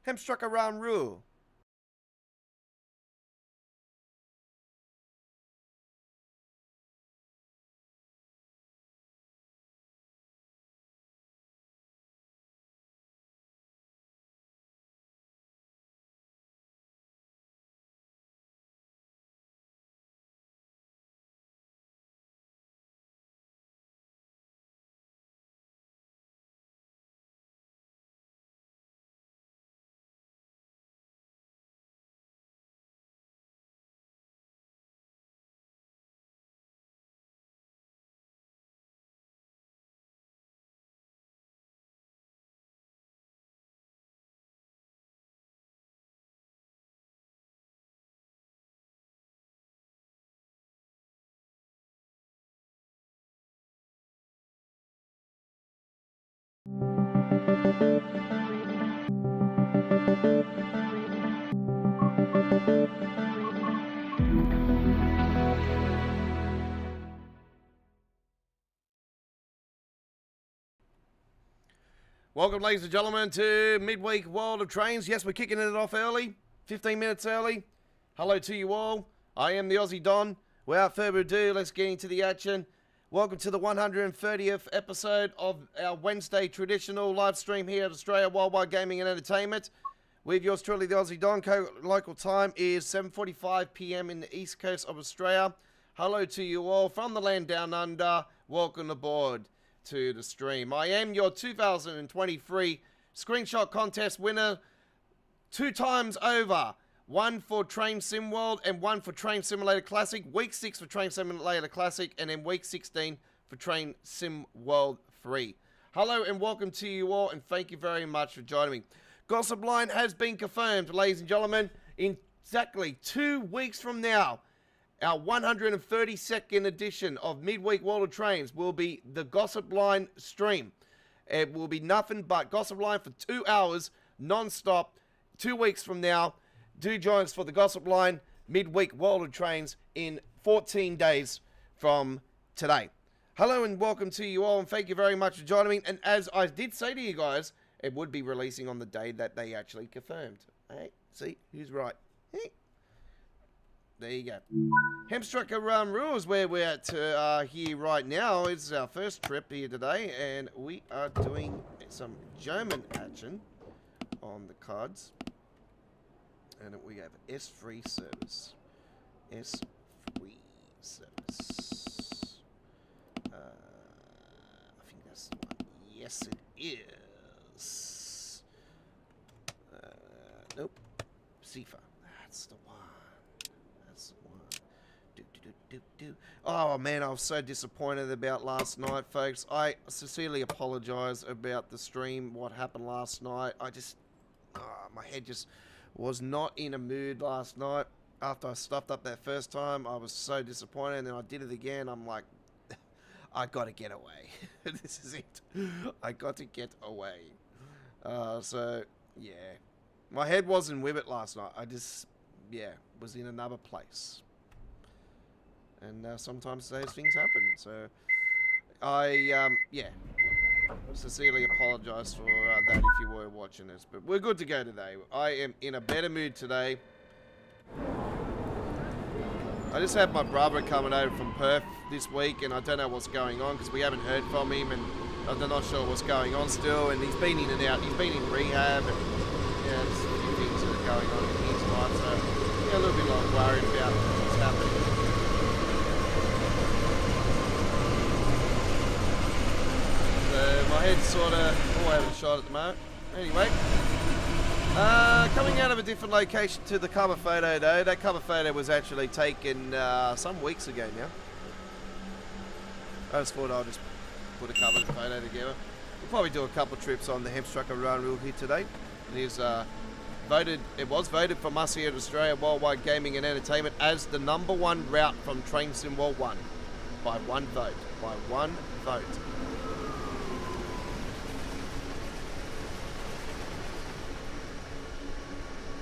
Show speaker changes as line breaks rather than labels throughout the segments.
Hamstruck around rule. Welcome, ladies and gentlemen, to Midweek World of Trains. Yes, we're kicking it off early, 15 minutes early. Hello to you all. I am the Aussie Don. Without further ado, let's get into the action. Welcome to the 130th episode of our Wednesday traditional live stream here at Australia Worldwide Gaming and Entertainment. With yours truly, the Aussie Don. Local time is 7:45 p.m. in the east coast of Australia. Hello to you all from the land down under. Welcome aboard to the stream. I am your 2023 screenshot contest winner 2 times over. One for Train Sim World and one for Train Simulator Classic. Week 6 for Train Simulator Classic and then week 16 for Train Sim World 3. Hello and welcome to you all, and thank you very much for joining me. Gossip Line has been confirmed, ladies and gentlemen. In exactly 2 weeks from now, our 132nd edition of Midweek World of Trains will be the Gossip Line stream. It will be nothing but Gossip Line for 2 hours, non-stop, 2 weeks from now. Do join us for the Gossip Line Midweek World of Trains in 14 days from today. Hello and welcome to you all, and thank you very much for joining me. And as I did say to you guys, it would be releasing on the day that they actually confirmed. Hey, see, who's right? Hey. There you go. Hamstruck around rules where we're at here right now. It's our first trip here today, and we are doing some German action on the cards. And we have S3 service. S3 service. I think that's the one. Yes, it is. Nope. Sifa. That's the one. Oh man, I was so disappointed about last night, folks. I sincerely apologize about the stream, what happened last night. I just, my head just was not in a mood last night. After I stuffed up that first time, I was so disappointed, and then I did it again. I'm like, I gotta get away. This is it. I got to get away. So, yeah. My head wasn't with it last night. I just, yeah, was in another place. And sometimes those things happen. So, I, yeah, sincerely apologize for that if you were watching this. But we're good to go today. I am in a better mood today. I just had my brother coming over from Perth this week, and I don't know what's going on because we haven't heard from him, and I'm not sure what's going on still. And he's been in and out. He's been in rehab, and yeah, there's a few things that are going on in his life. So, yeah, a little bit like worried about what's happening. My head's sort of all over the shot at the moment. Anyway, coming out of a different location to the cover photo though. That cover photo was actually taken some weeks ago now. I just thought I'll just put a cover photo together. We'll probably do a couple of trips on the Hamstrucker Run Rule here today. It was voted from us here at Australia Worldwide Gaming and Entertainment as the #1 route from Train Sim World 1 by one vote. By one vote.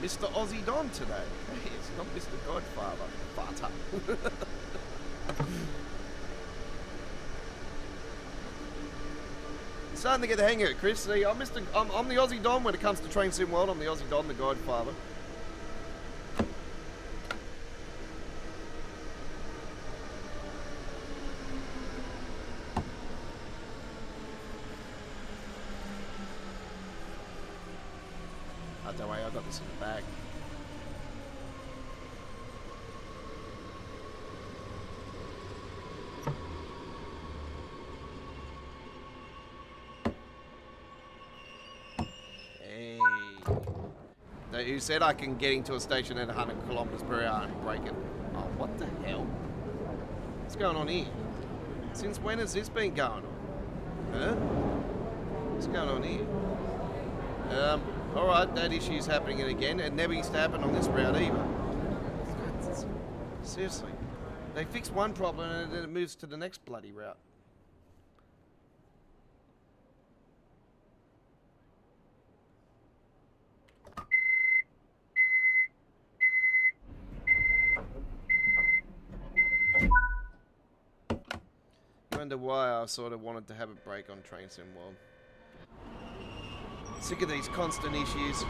Mr. Aussie Don today. It's not Mr. Godfather. Farter. starting to get the hang of it, Chris. See, I'm the Aussie Don when it comes to Train Sim World. I'm the Aussie Don, the Godfather. Oh, don't worry, I got this in the bag. Who said I can get into a station at 100 kilometers per hour and break it? Oh, what the hell? What's going on here? Since when has this been going on? Huh? What's going on here? Alright, that issue's happening again. It never used to happen on this route either. Seriously. They fix one problem and then it moves to the next bloody route. I wonder why I sort of wanted to have a break on Train Sim World. Sick of these constant issues.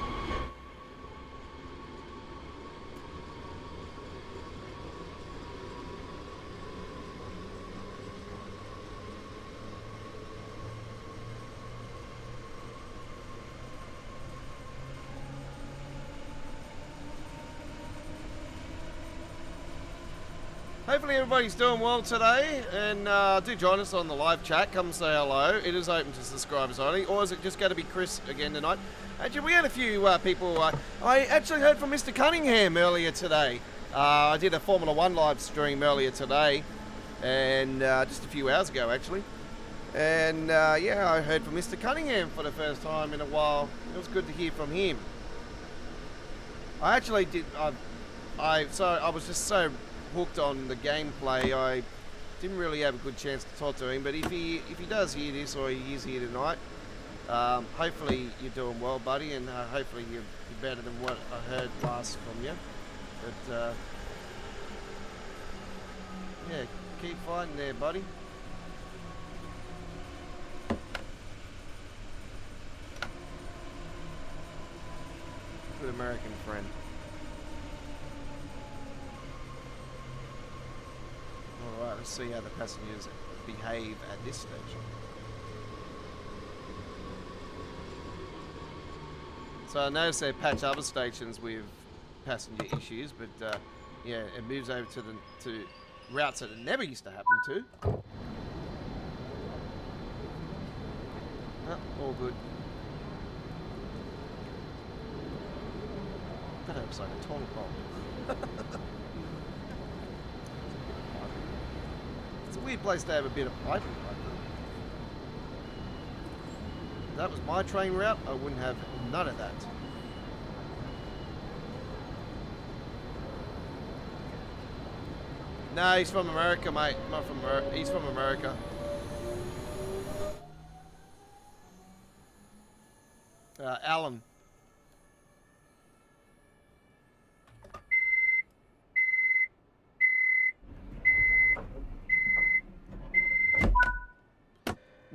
Hopefully everybody's doing well today, and do join us on the live chat. Come say hello. It is open to subscribers only, or is it just going to be Chris again tonight? Actually, we had a few people. I actually heard from Mr. Cunningham earlier today. I did a Formula 1 live stream earlier today, and just a few hours ago actually. And yeah, I heard from Mr. Cunningham for the first time in a while. It was good to hear from him. I actually did. I was just so hooked on the gameplay, I didn't really have a good chance to talk to him, but if he does hear this, or he is here tonight, hopefully you're doing well, buddy, and hopefully you're better than what I heard last from you. But yeah, keep fighting there, buddy. Good American friend. Alright, let's see how the passengers behave at this station. So I noticed they patch other stations with passenger issues, but yeah, it moves over to routes that it never used to happen to. Oh, all good. That looks like a toilet bowl. It's a weird place to have a bit of piping like that. If that was my train route, I wouldn't have none of that. No, he's from America, mate. Not from America. He's from America. Alan.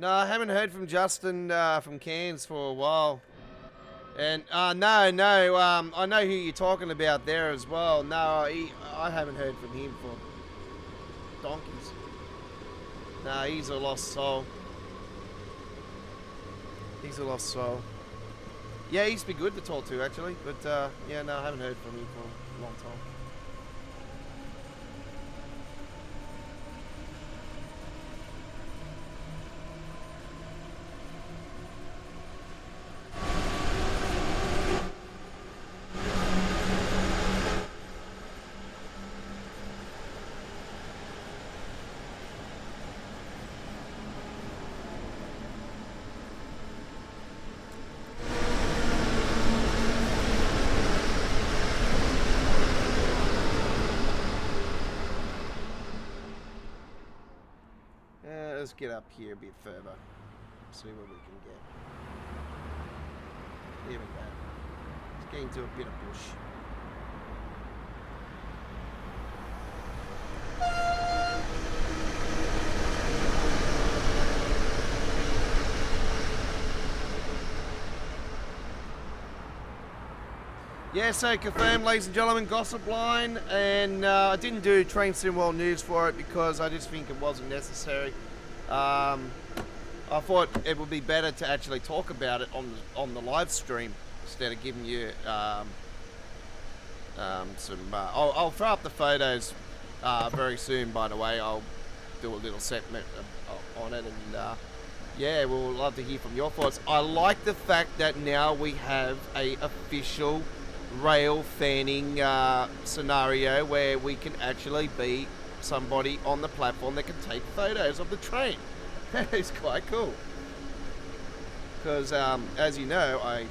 No, I haven't heard from Justin from Cairns for a while. And no, I know who you're talking about there as well. No, I haven't heard from him for donkeys. No, he's a lost soul. He's a lost soul. Yeah, he used to be good to talk to actually, but yeah, no, I haven't heard from him for a long time. Let's get up here a bit further. See what we can get. Here we go. Let's get into a bit of bush. Yeah, so confirmed, ladies and gentlemen, Gossip Line, and I didn't do Train Sim World News for it because I just think it wasn't necessary. I thought it would be better to actually talk about it on the live stream instead of giving you some. I'll throw up the photos very soon. By the way, I'll do a little segment on it, and yeah, we'll love to hear from your thoughts. I like the fact that now we have a official rail fanning scenario where we can actually be somebody on the platform that can take photos of the train. It's quite cool. Because, as you know, I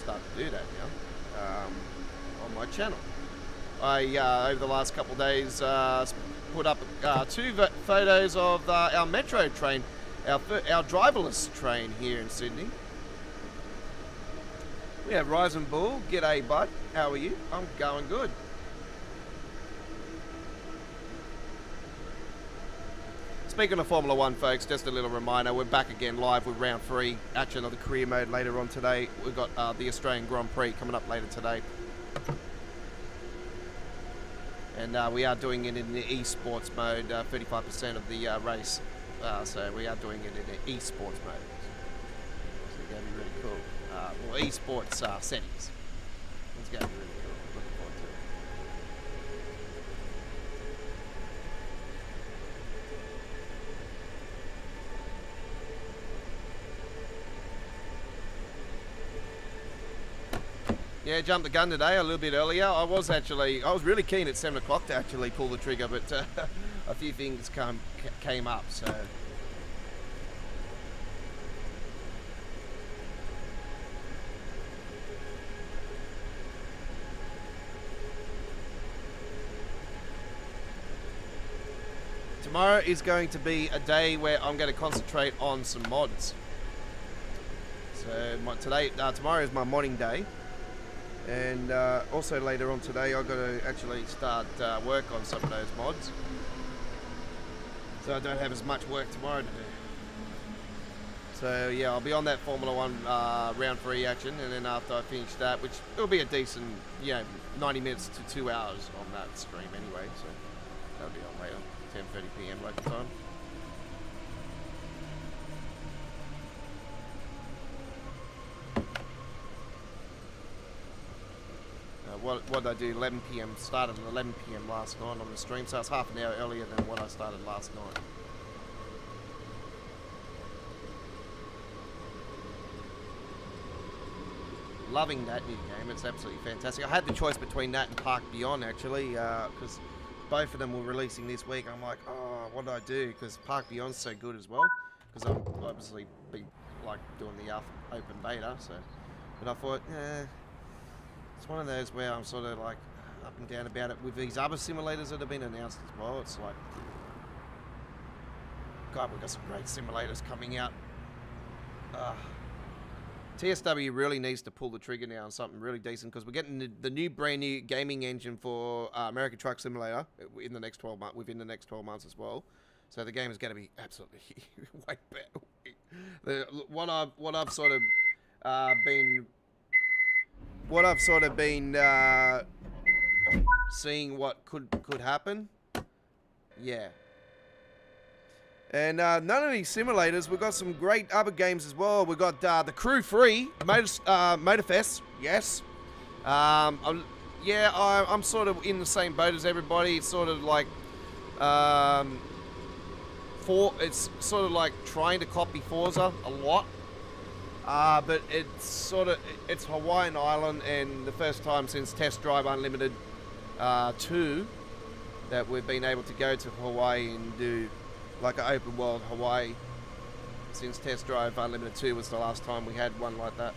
started to do that now on my channel. I, over the last couple of days, put up 2 photos of our metro train, our driverless train here in Sydney. We have Rise and Bull. G'day, bud. How are you? I'm going good. Speaking of Formula 1, folks, just a little reminder, we're back again live with round 3 action of the career mode later on today. We've got the Australian Grand Prix coming up later today. And we are doing it in the esports mode, 35% of the race. So we are doing it in the esports mode. So it's going to be really cool. Well, esports settings. It's going to be really cool. Looking forward to it. Yeah, jumped the gun today a little bit earlier. I was really keen at 7 o'clock to actually pull the trigger, but a few things came up, so. Tomorrow is going to be a day where I'm going to concentrate on some mods. So tomorrow is my modding day. And also later on today, I've got to actually start work on some of those mods. So I don't have as much work tomorrow to do. So yeah, I'll be on that Formula 1 round 3 action, and then after I finish that, which will be a decent, 90 minutes to 2 hours on that stream anyway. So that'll be on later, 10:30 PM local time. What I do, 11 PM, started at 11 PM last night on the stream, so it's half an hour earlier than what I started last night. Loving that new game, it's absolutely fantastic. I had the choice between that and Park Beyond actually, because both of them were releasing this week. I'm like, oh, what do I do? Because Park Beyond's so good as well, because I'm obviously been like doing the open beta, so. But I thought, it's one of those where I'm sort of like up and down about it with these other simulators that have been announced as well. It's like, God, we've got some great simulators coming out. TSW really needs to pull the trigger now on something really decent, because we're getting the brand new gaming engine for American Truck Simulator in the next 12 months, within the next 12 months as well. So the game is going to be absolutely way better. What I've sort of been seeing what could happen. Yeah. And none of these simulators, we've got some great other games as well. We've got the Crew 3, Motorfest, yes. I'm sort of in the same boat as everybody. It's sort of like, it's sort of like trying to copy Forza a lot. But it's Hawaiian Island, and the first time since Test Drive Unlimited 2 that we've been able to go to Hawaii and do like an open world Hawaii. Since Test Drive Unlimited 2 was the last time we had one like that.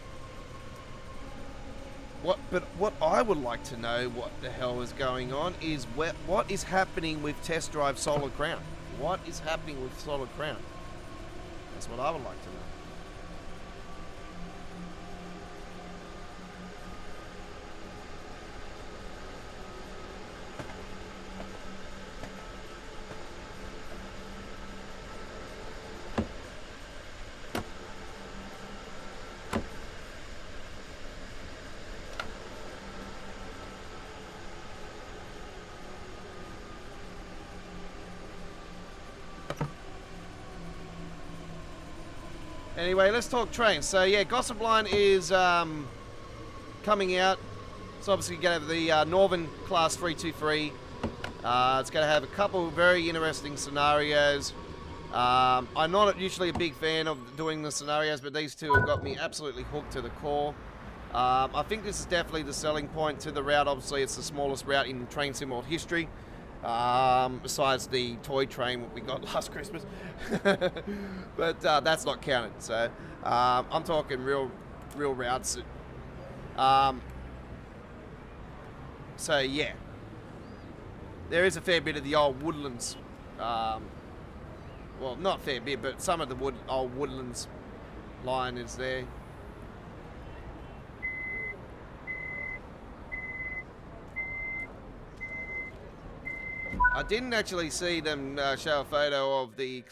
What I would like to know what the hell is going on is what is happening with Test Drive Solar Crown? What is happening with Solar Crown? That's what I would like to know. Anyway, let's talk trains. So yeah, Gossip Line is coming out. It's obviously going to have the Northern Class 323. It's going to have a couple of very interesting scenarios. I'm not usually a big fan of doing the scenarios, but these two have got me absolutely hooked to the core. I think this is definitely the selling point to the route. Obviously, it's the smallest route in Train Sim World history, besides the toy train that we got last Christmas. But that's not counted. So I'm talking real routes. So yeah, there is a fair bit of the old woodlands. Well, not a fair bit, but some of the old woodlands line is there. I didn't actually see them show a photo of the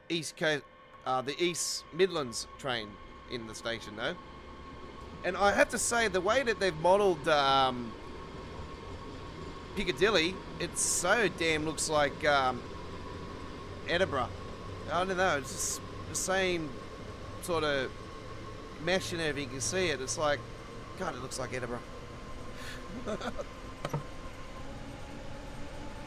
East Coast, the East Midlands train in the station though. And I have to say, the way that they've modelled Piccadilly, it so damn looks like Edinburgh. I don't know, it's just the same sort of mesh and everything. You can see it. It's like, God, it looks like Edinburgh.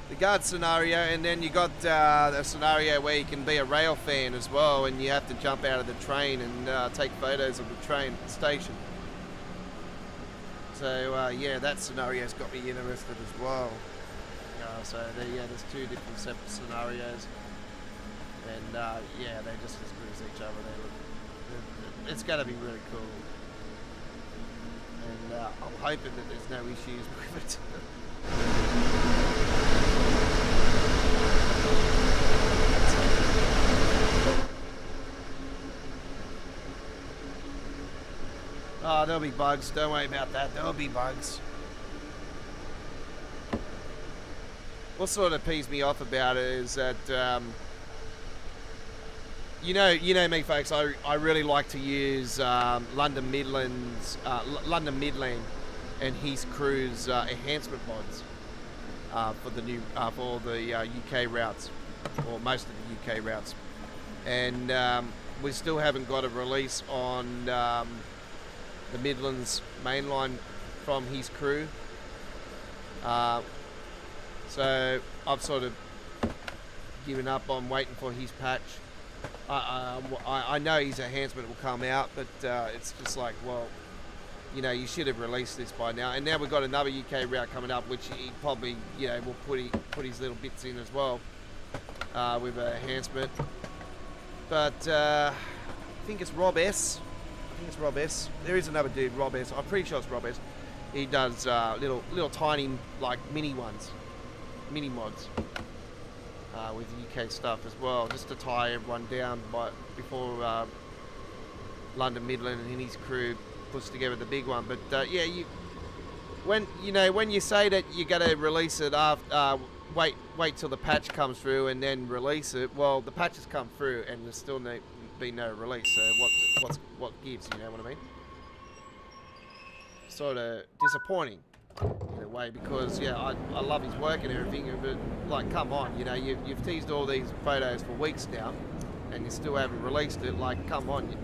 The guard scenario, and then you got a scenario where you can be a rail fan as well, and you have to jump out of the train and take photos of the train at the station. So yeah, that scenario's got me interested as well. So there's two different separate scenarios, and yeah, they're just as good as each other. It's going to be really cool, and I'm hoping that there's no issues with it. Oh, there'll be bugs. Don't worry about that. There'll be bugs. What sort of pees me off about it is that, you know me, folks. I really like to use London Midland and his crew's enhancement mods for the new for the UK routes, or most of the UK routes, and we still haven't got a release on the Midlands mainline from his crew. So I've sort of given up on waiting for his patch. I know his enhancement will come out, but it's just like, well, you know, you should have released this by now. And now we've got another UK route coming up, which he probably, you know, will put his little bits in as well with an enhancement. But I think it's Rob S. There is another dude, Rob S. I'm pretty sure it's Rob S. He does little tiny, like, mini mods with UK stuff as well, just to tie everyone down before London Midland and his crew puts together the big one. But yeah, when you say that you're going to release it after, wait till the patch comes through and then release it. Well, the patch has come through and there's still been no release. So what gives? You know what I mean? Sort of disappointing in a way, because yeah, I love his work and everything, but like, come on, you know, you've teased all these photos for weeks now and you still haven't released it. Like, come on.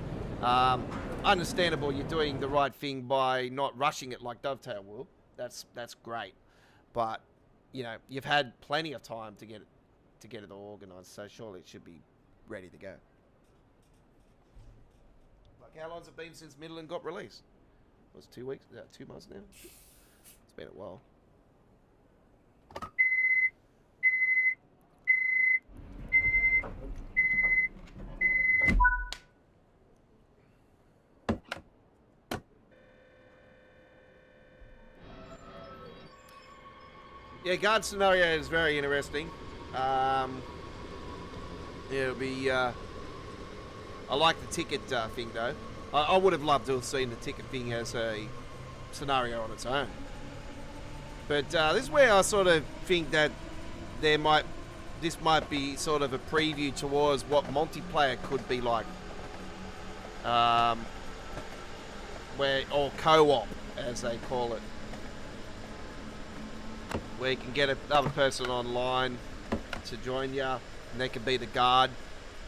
Understandable, you're doing the right thing by not rushing it like Dovetail will. That's great, but you know, you've had plenty of time to get it all organised, so surely it should be ready to go. Like, how long's it been since Midland got released? Was it 2 weeks? 2 months now? It's been a while. Yeah, guard scenario is very interesting. It'll be. I like the ticket thing though. I would have loved to have seen the ticket thing as a scenario on its own. But this is where I sort of think that this might be sort of a preview towards what multiplayer could be like. Or co-op, as they call it. Where you can get another person online to join you, and they can be the guard,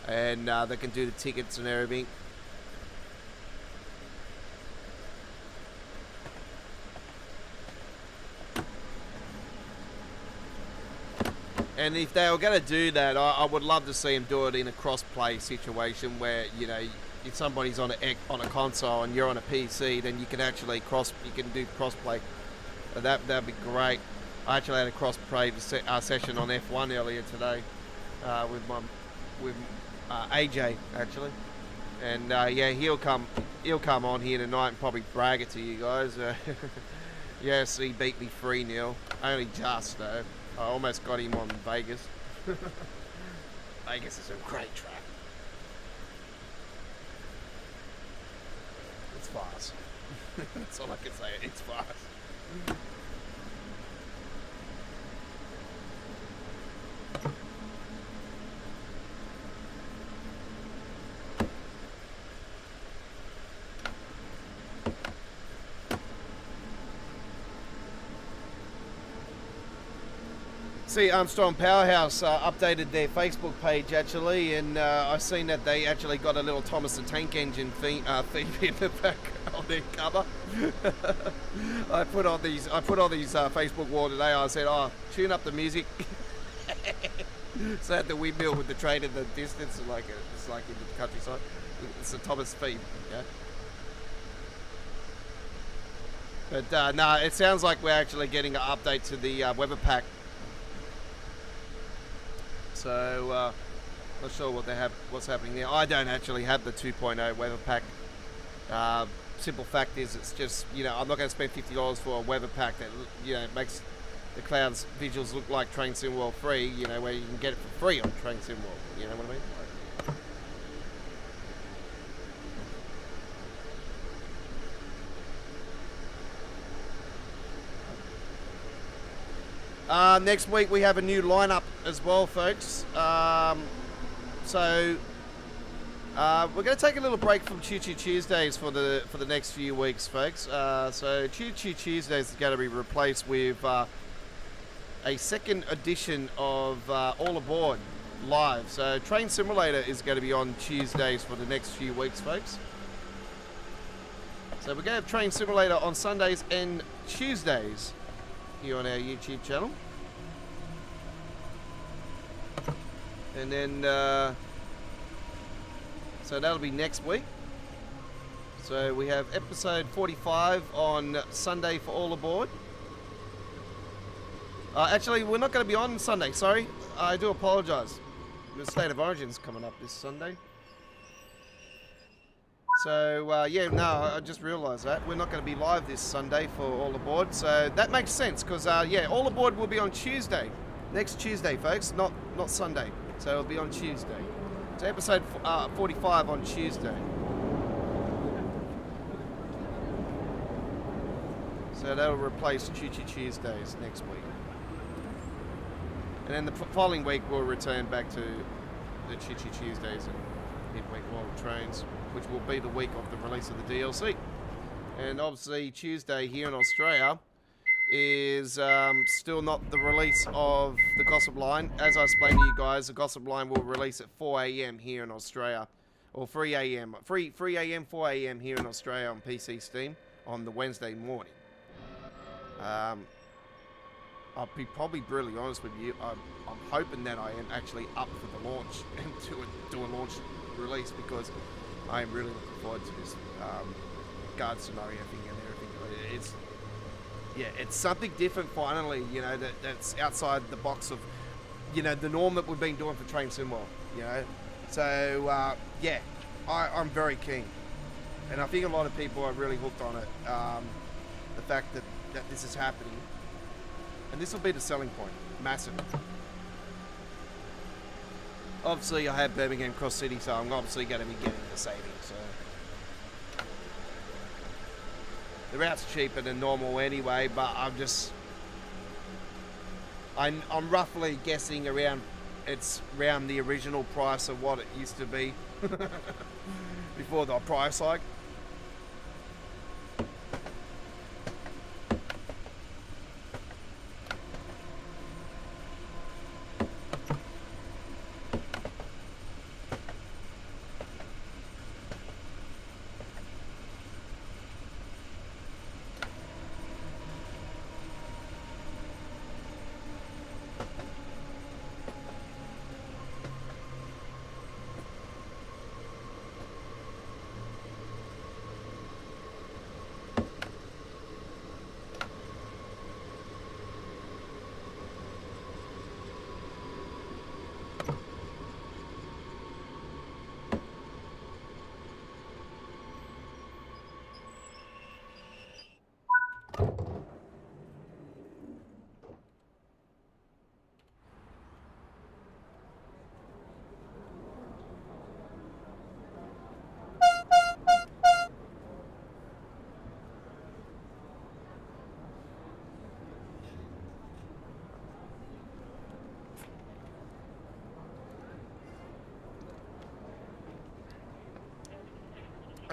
and they can do the tickets and everything. And if they were going to do that, I would love to see them do it in a cross-play situation where, you know, if somebody's on a console and you're on a PC, then you can actually do cross-play. That'd be great. I actually had a cross-play session on F1 earlier today with AJ actually, and yeah, he'll come on here tonight and probably brag it to you guys. Yes, he beat me 3-0. Only just though. I almost got him on Vegas. Vegas is a great track. It's fast. That's all I can say. It's fast. See, Armstrong Powerhouse updated their Facebook page actually, and I seen that they actually got a little Thomas the Tank Engine theme in the back of their cover. I put on these Facebook wall today. I said, "Oh, tune up the music." So I had the windmill with the train in the distance, it's like in the countryside. It's a Thomas theme, yeah. But no, it sounds like we're actually getting an update to the weather pack. So, not sure what's happening there. I don't actually have the 2.0 weather pack. Simple fact is, it's just, you know, I'm not going to spend $50 for a weather pack that, you know, makes the clouds visuals look like Train Sim World free, you know, where you can get it for free on Train Sim World. You know what I mean? Next week we have a new lineup as well, folks. So we're going to take a little break from Choo Choo Tuesdays for the next few weeks, folks. So Choo Choo Tuesdays is going to be replaced with a second edition of All Aboard Live. So Train Simulator is going to be on Tuesdays for the next few weeks, folks. So we're going to have Train Simulator on Sundays and Tuesdays here on our YouTube channel. And then so that'll be next week. So we have episode 45 on Sunday for All Aboard. Actually, we're not going to be on Sunday, sorry. I do apologise. The State of Origin's coming up this Sunday. So, yeah, no, I just realised that. We're not going to be live this Sunday for All Aboard. So that makes sense because, yeah, All Aboard will be on Tuesday. Next Tuesday, folks, not Sunday. So it'll be on Tuesday. So episode 45 on Tuesday. So that'll replace Choo Choo Tuesdays next week. And then the following week we'll return back to the Choo Choo Tuesdays and Midweek World Trains, which will be the week of the release of the DLC. And obviously Tuesday here in Australia is still not the release of the Gossip Line. As I explained to you guys, the Gossip Line will release at 4 AM here in Australia. Or 3 AM. 3 AM, 4 AM here in Australia on PC Steam on the Wednesday morning. I'll be probably brutally honest with you. I'm hoping that I am actually up for the launch and do a launch release because I am really looking forward to this guard scenario thing and everything. It's something different finally, you know, that's outside the box of, you know, the norm that we've been doing for Train Sim World, you know. So, yeah, I'm very keen. And I think a lot of people are really hooked on it. The fact that this is happening. And this will be the selling point, massive. Obviously, I have Birmingham Cross City, so I'm obviously going to be getting the savings. So the route's cheaper than normal anyway, but I'm roughly guessing it's around the original price of what it used to be before the price hike.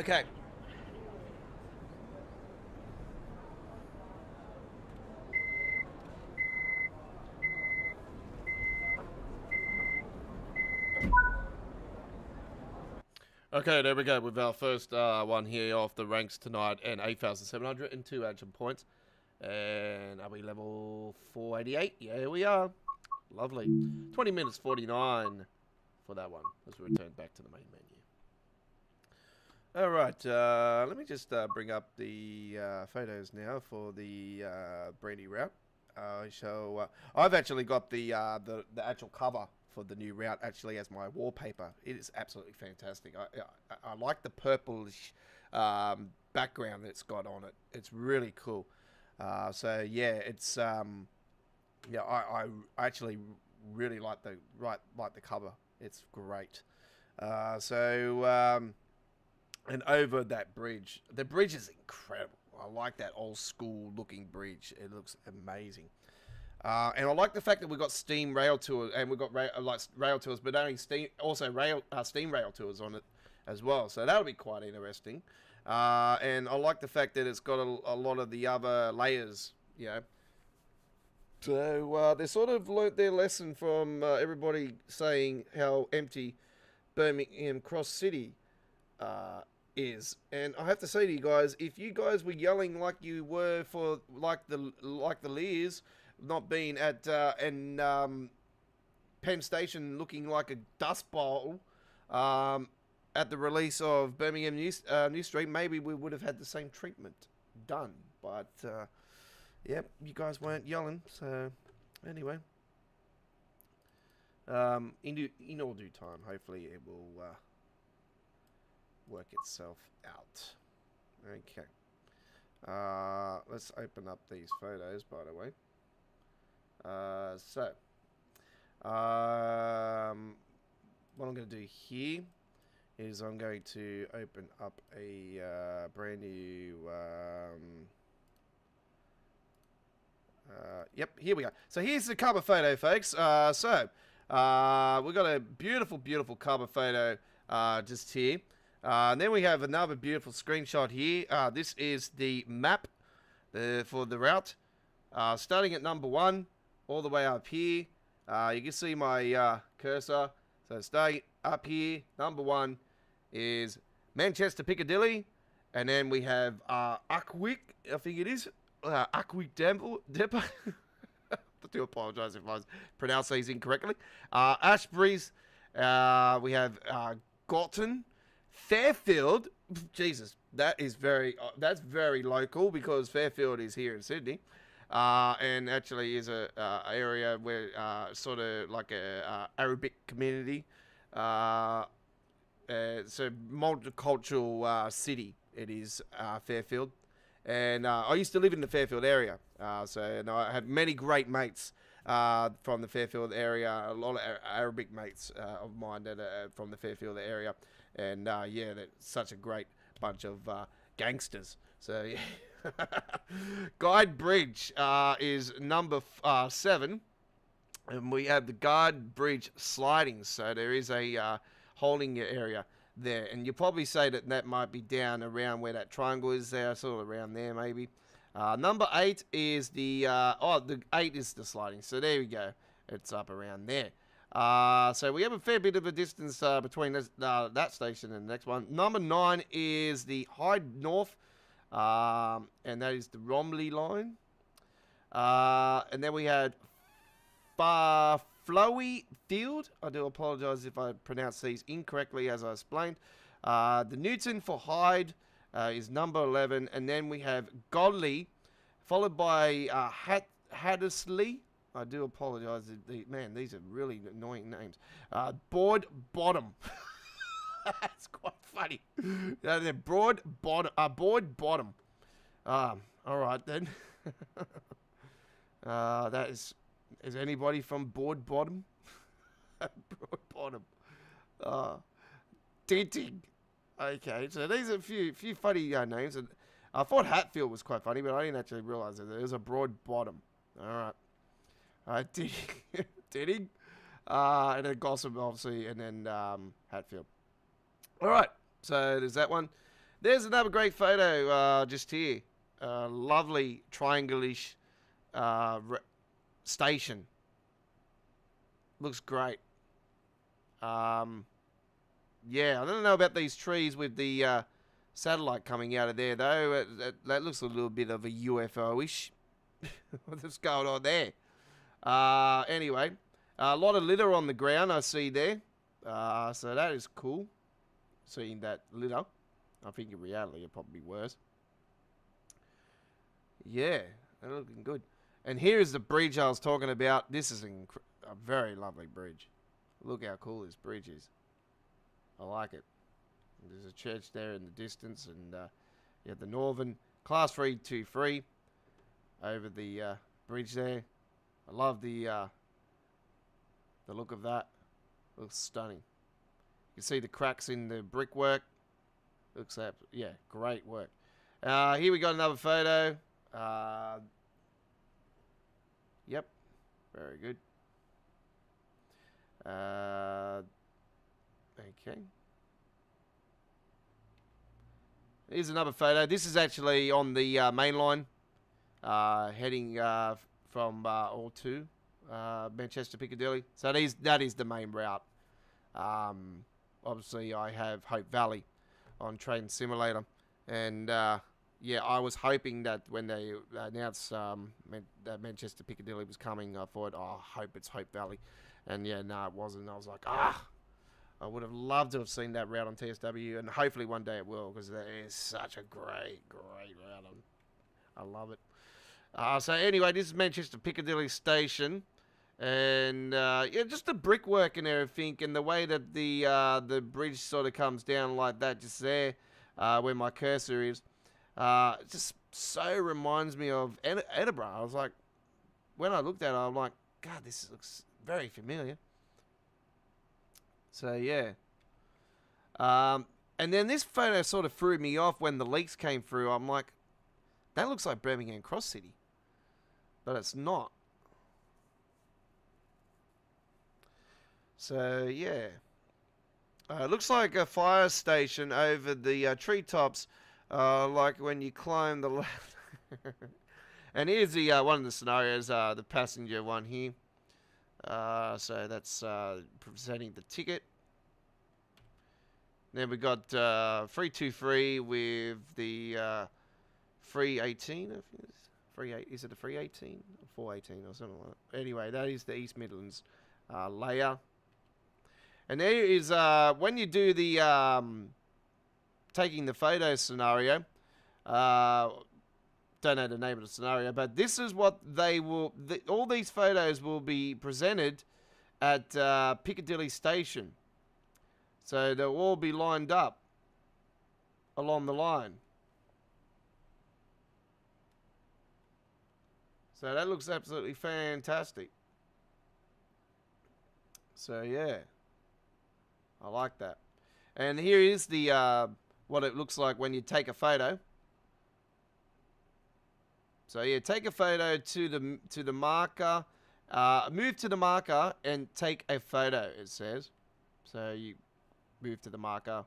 Okay. Okay, there we go with our first one here off the ranks tonight, and 8,702 action points. And are we level 488? Yeah, we are. Lovely. 20 minutes 49 for that one as we return back to the main menu. Alright, let me just bring up the photos now for the brand new route. So I've actually got the actual cover for the new route actually as my wallpaper. It is absolutely fantastic. I like the purplish background that it's got on it. It's really cool. So yeah, it's yeah, I actually really like the cover. It's great. And over that bridge, the bridge is incredible. I like that old school looking bridge. It looks amazing. And I like the fact that we've got steam rail tours, and we've got rail tours, but only steam rail tours on it as well. So that'll be quite interesting. And I like the fact that it's got a lot of the other layers, you know. So they sort of learnt their lesson from everybody saying how empty Birmingham Cross City is. And I have to say to you guys, if you guys were yelling like you were for like the Lears not being at Penn Station looking like a dust bowl at the release of Birmingham New Street, maybe we would have had the same treatment done. But yep, you guys weren't yelling. So anyway, in all due time, hopefully it will work itself out. Okay. Let's open up these photos, by the way. What I'm going to do here is I'm going to open up a brand new yep, here we go. So here's the cover photo, folks. We've got a beautiful cover photo just here. And then we have another beautiful screenshot here. This is the map for the route. Starting at number 1, all the way up here. You can see my cursor. So starting up here, number 1 is Manchester Piccadilly. And then we have Uckwick, I think it is. Uckwick Depot. I do apologise if I was pronouncing these incorrectly. Ashbury's. We have Gorton. Fairfield, Jesus, that is that's very local because Fairfield is here in Sydney, and actually is a area where sort of like a Arabic community, so multicultural city. It is Fairfield, and I used to live in the Fairfield area, and I have many great mates from the Fairfield area. A lot of Arabic mates of mine that are from the Fairfield area. And yeah, that's such a great bunch of gangsters. So yeah. Guide Bridge is number 7, and we have the Guide Bridge sliding. So there is a holding area there, and you probably say that might be down around where that triangle is there, sort of around there maybe. Number 8 is the 8 is the sliding. So there we go. It's up around there. So we have a fair bit of a distance between that station and the next one. Number 9 is the Hyde North, and that is the Romley line. And then we had Flowy Field. I do apologise if I pronounce these incorrectly as I explained. The Newton for Hyde is number 11, and then we have Godley, followed by Hattersley. I do apologise. Man, these are really annoying names. Board Bottom. That's quite funny. Board Bottom. All right then. That is anybody from Board Bottom? Board Bottom. Denting. Okay, so these are a few funny names, and I thought Hatfield was quite funny, but I didn't actually realise that there was a Broad Bottom. All right. Denting, and then Gossam, obviously, and then Hatfield. All right, so there's that one. There's another great photo just here. Lovely triangle-ish station. Looks great. Yeah, I don't know about these trees with the satellite coming out of there, though. That looks a little bit of a UFO-ish. What's going on there? Anyway, a lot of litter on the ground I see there. So that is cool. Seeing that litter. I think in reality it'd probably be worse. Yeah, they're looking good. And here is the bridge I was talking about. This is a very lovely bridge. Look how cool this bridge is. I like it. There's a church there in the distance, and you have the Northern Class 323 over the bridge there. I love the look of that. Looks stunning. You can see the cracks in the brickwork. Looks like, yeah, great work. Here we got another photo. Yep, very good. Okay. Here's another photo. This is actually on the main line, heading from all to Manchester Piccadilly. So that is the main route. Obviously, I have Hope Valley on Train Simulator, and yeah, I was hoping that when they announced that Manchester Piccadilly was coming, I thought, oh, I hope it's Hope Valley, and yeah, no, it wasn't. I was like, I would have loved to have seen that route on TSW, and hopefully one day it will, because that is such a great route. I love it. So anyway, this is Manchester Piccadilly Station. And yeah, just the brickwork and everything, and the way that the bridge sort of comes down like that, just there, where my cursor is, it just so reminds me of Edinburgh. I was like, when I looked at it, I'm like, God, this looks very familiar. So yeah, and then this photo sort of threw me off when the leaks came through. I'm like, that looks like Birmingham Cross City, but it's not. So, yeah. It looks like a fire station over the treetops, like when you climb the ladder. And here's the one of the scenarios, the passenger one here. So that's presenting the ticket. Then we got 323 with the 318, I think is it a 318 or 418 or something like that? Anyway, that is the East Midlands layer. And there is, when you do the taking the photo scenario, don't know the name of the scenario, but this is what they will, all these photos will be presented at Piccadilly Station. So they'll all be lined up along the line. So that looks absolutely fantastic. So yeah, I like that. And here is the what it looks like when you take a photo. So yeah, take a photo to the marker, move to the marker and take a photo, it says. So you move to the marker,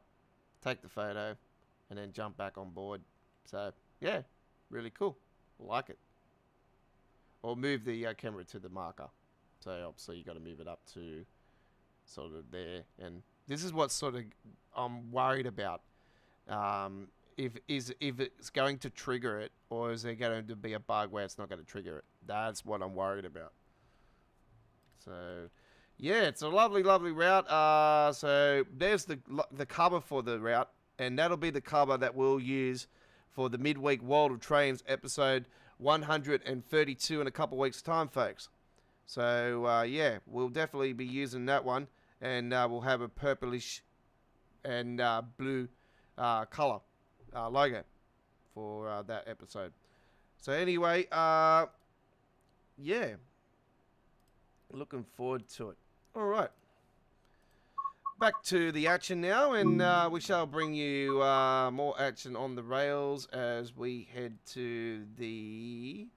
take the photo, and then jump back on board. So yeah, really cool. Like it. Or move the camera to the marker. So obviously you got to move it up to sort of there. And this is what sort of I'm worried about. If it's going to trigger it, or is there going to be a bug where it's not going to trigger it? That's what I'm worried about. So yeah, it's a lovely, lovely route. So there's the cover for the route, and that'll be the cover that we'll use for the midweek World of Trains episode 132 in a couple weeks' time, folks. So yeah, we'll definitely be using that one, and we'll have a purplish and blue color logo for that episode. So anyway, yeah, looking forward to it. All right, back to the action now, and we shall bring you more action on the rails as we head to the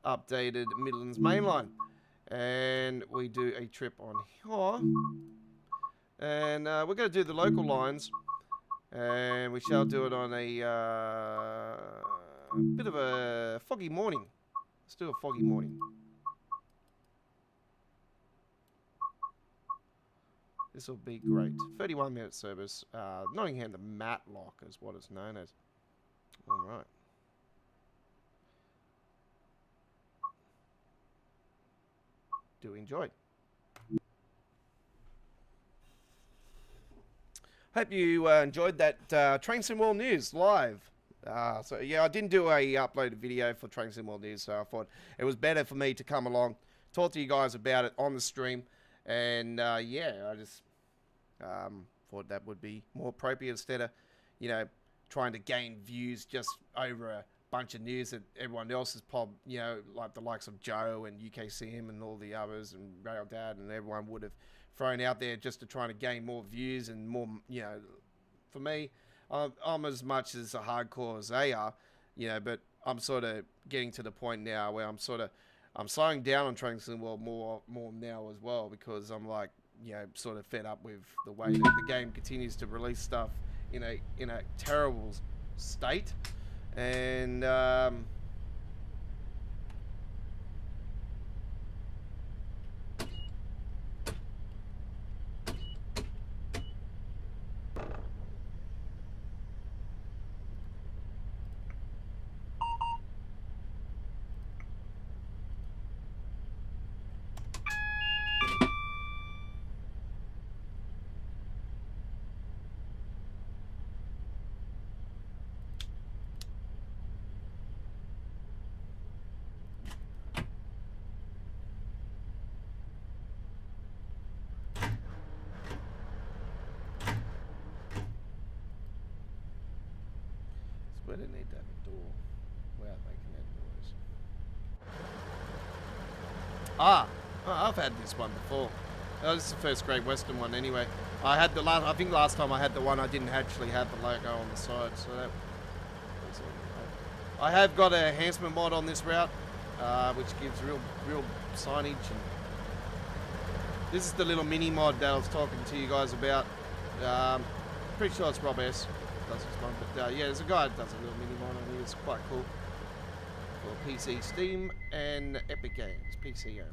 updated Midlands mainline, and we do a trip on here, and we're going to do the local lines And we shall do it on a bit of a foggy morning. Let's do a foggy morning. This will be great. 31-minute service. Nottingham the Matlock is what it's known as. Alright. Do enjoy. Hope you enjoyed that Train Sim World News live. So yeah, I didn't do a uploaded video for Train Sim World News, so I thought it was better for me to come along, talk to you guys about it on the stream, and yeah, I just thought that would be more appropriate instead of, you know, trying to gain views just over a bunch of news that everyone else has you know, like the likes of Joe and UKCM and all the others and Rail Dad and everyone would have thrown out there just to try to gain more views and more, you know. For me, I'm as much as a hardcore as they are, you know, but I'm sort of getting to the point now where I'm slowing down on Train Sim World more now as well, because I'm like, you know, sort of fed up with the way that the game continues to release stuff in a terrible state. And where do they need that door without making that noise? I've had this one before. Oh, this is the first Great Western one anyway. I think last time I had the one I didn't actually have the logo on the side, so that was all. I have got a enhancement mod on this route, which gives real signage, and this is the little mini mod that I was talking to you guys about. Pretty sure it's Rob S. Does this one, but yeah, there's a guy that does a little mini mod on here. It's quite cool for PC, Steam, and Epic Games. PC only.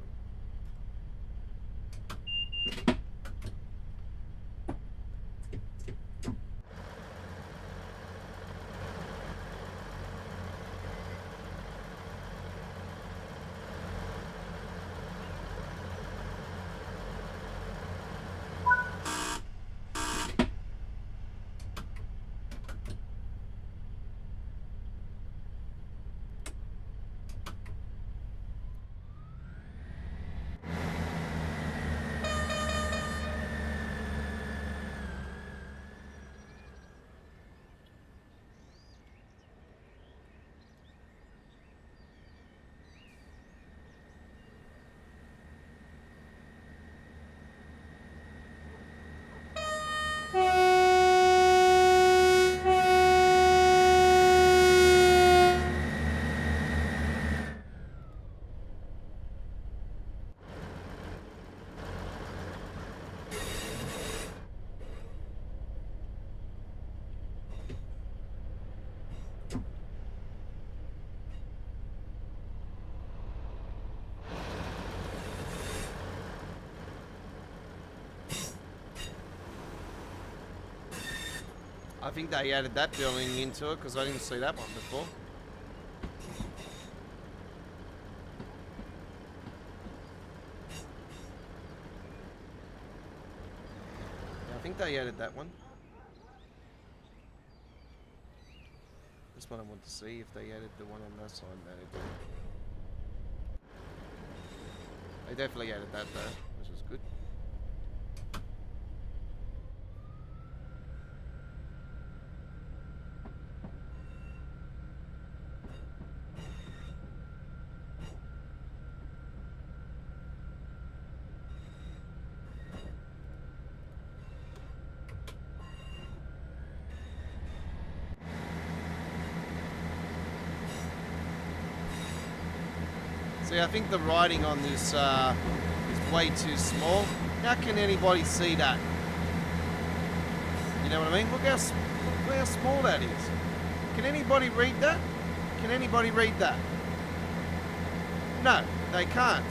I think they added that building into it because I didn't see that one before. Yeah, I think they added that one. That's what I want to see, if they added the one on that side that it did. They definitely added that though, which was good. See, I think the writing on this is way too small. How can anybody see that? You know what I mean? Look Look how small that is. Can anybody read that? Can anybody read that? No, they can't.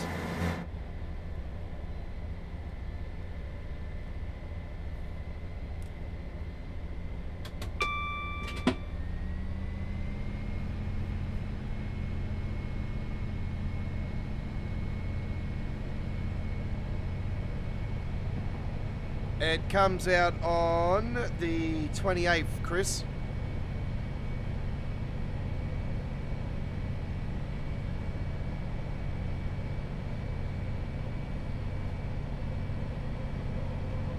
It comes out on the 28th, Chris.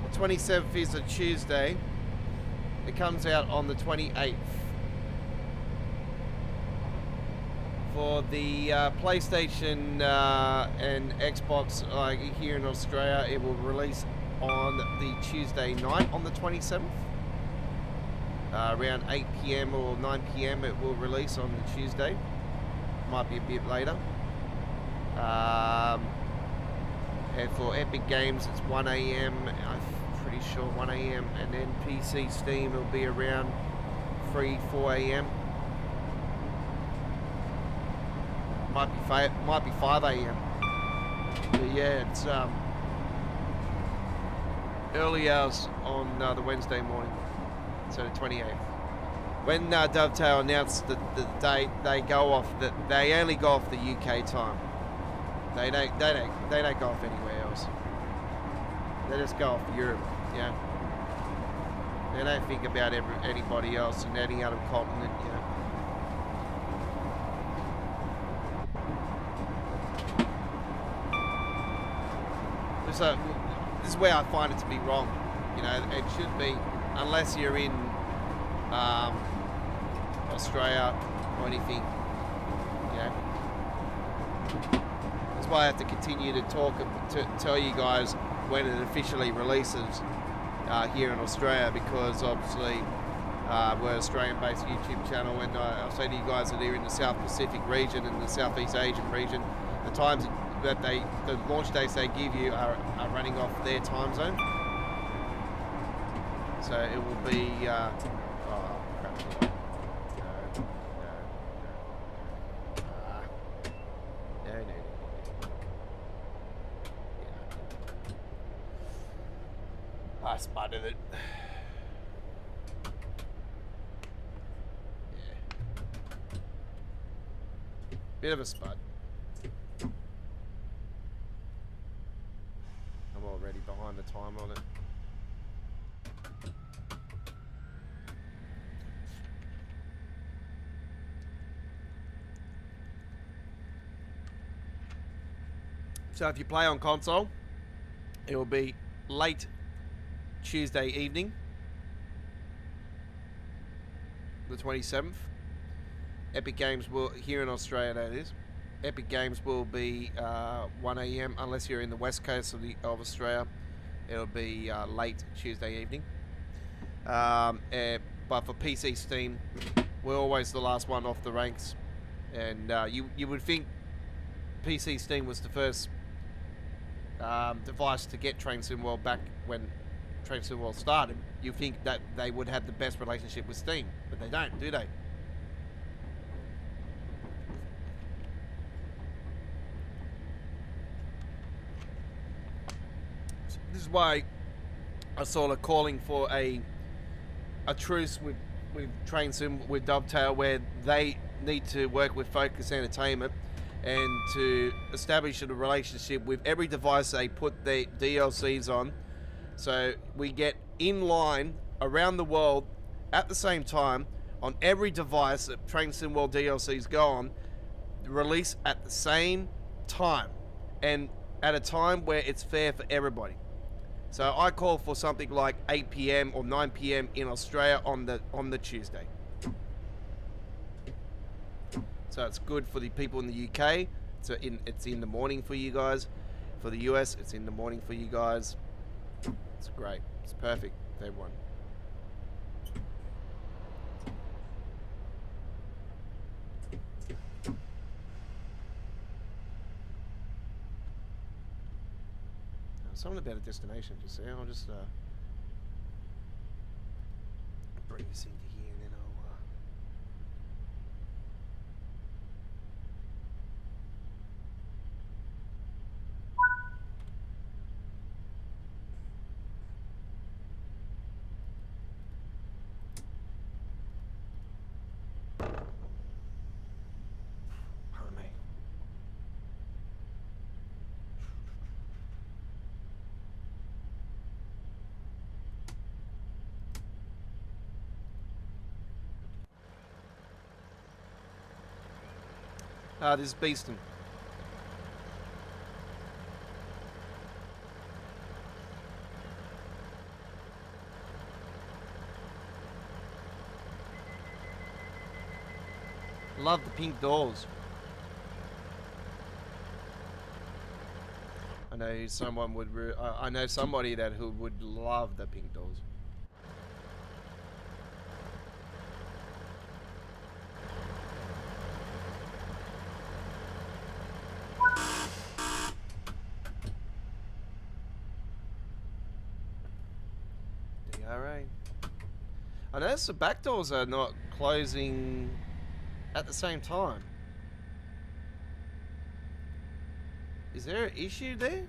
The 27th is a Tuesday. It comes out on the 28th. For the PlayStation and Xbox here in Australia, it will release on the Tuesday night on the 27th. Around 8 PM or 9 PM it will release on the Tuesday. Might be a bit later. And for Epic Games it's 1 AM, I'm pretty sure 1 AM, and then PC Steam will be around 3, 4 AM. Might be 5 AM. But yeah, it's early hours on the Wednesday morning, so the 28th. When Dovetail announced the date, they only go off the UK time. They don't go off anywhere else. They just go off Europe, yeah. They don't think about anybody else in any other continent, yeah. So this is where I find it to be wrong. You know, it should be, unless you're in Australia or anything. Yeah. That's why I have to continue to tell you guys when it officially releases here in Australia, because obviously we're an Australian-based YouTube channel, and I'll say to you guys that are in the South Pacific region and the Southeast Asian region, the times that the launch dates they give you are running off their time zone. So it will be oh crap. No. I spotted it. Yeah. Bit of a spud. I'm already behind the time on it. So if you play on console, it will be late Tuesday evening, the 27th. Epic Games will, here in Australia that is, Epic Games will be 1 AM, unless you're in the west coast of Australia. It'll be late Tuesday evening. But for PC Steam, we're always the last one off the ranks, and you would think PC Steam was the first device to get Train Sim World back when Train Sim World started. You think that they would have the best relationship with Steam, but they don't, do they? This is why I sort of calling for a truce with Train Sim, with Dovetail, where they need to work with Focus Entertainment and to establish a relationship with every device they put their DLCs on, so we get in line around the world at the same time on every device that Train Sim World DLCs go on, release at the same time and at a time where it's fair for everybody. So I call for something like 8 PM or 9 PM in Australia on the Tuesday. So it's good for the people in the UK. It's in the morning for you guys. For the US, it's in the morning for you guys. It's great. It's perfect for everyone. Something about a destination, just say, I'll just bring this into This is Beeston. Love the pink doors. I know someone would. I know somebody who would love the pink doors. DRA. I noticed the back doors are not closing at the same time. Is there an issue there?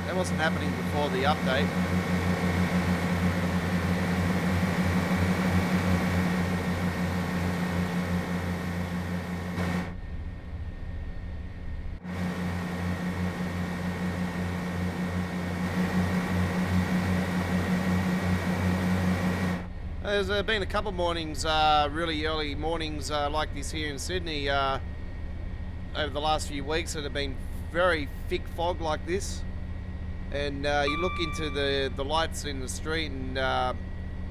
That wasn't happening before the update. There's been a couple mornings, really early mornings like this here in Sydney over the last few weeks that have been very thick fog like this. And you look into the lights in the street and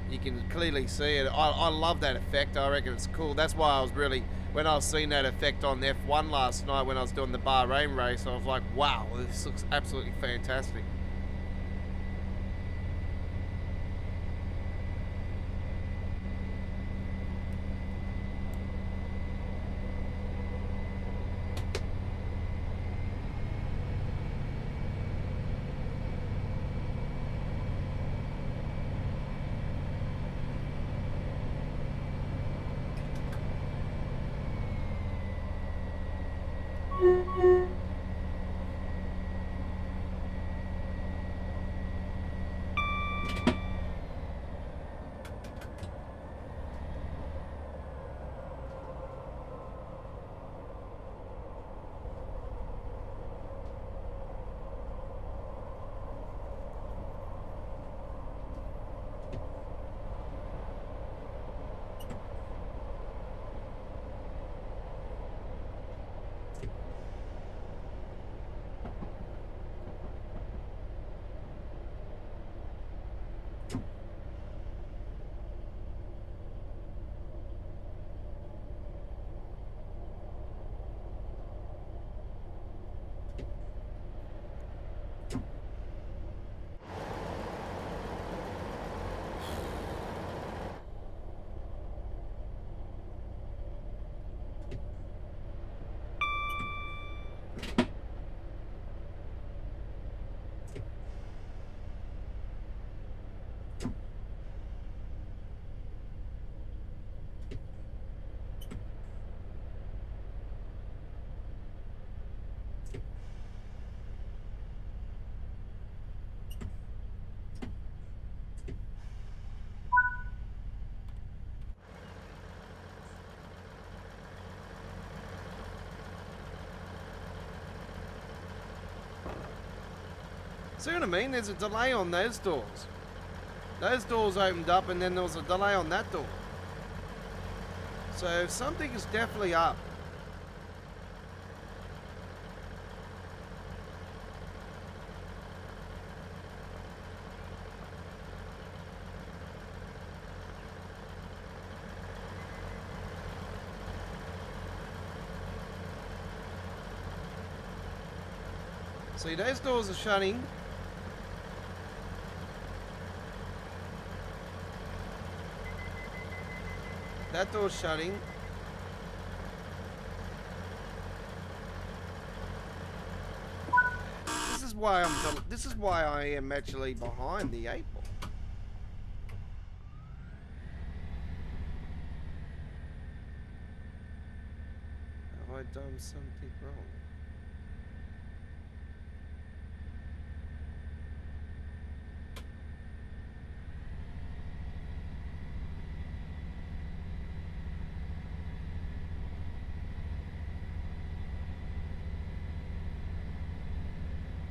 you can clearly see it. I love that effect. I reckon it's cool. That's why I was really, when I was seeing that effect on F1 last night when I was doing the Bahrain race, I was like, wow, this looks absolutely fantastic. See what I mean? There's a delay on those doors. Those doors opened up and then there was a delay on that door. So something is definitely up. See, those doors are shutting. That door's shutting. This is why I am actually behind the 8 ball. Have I done something wrong?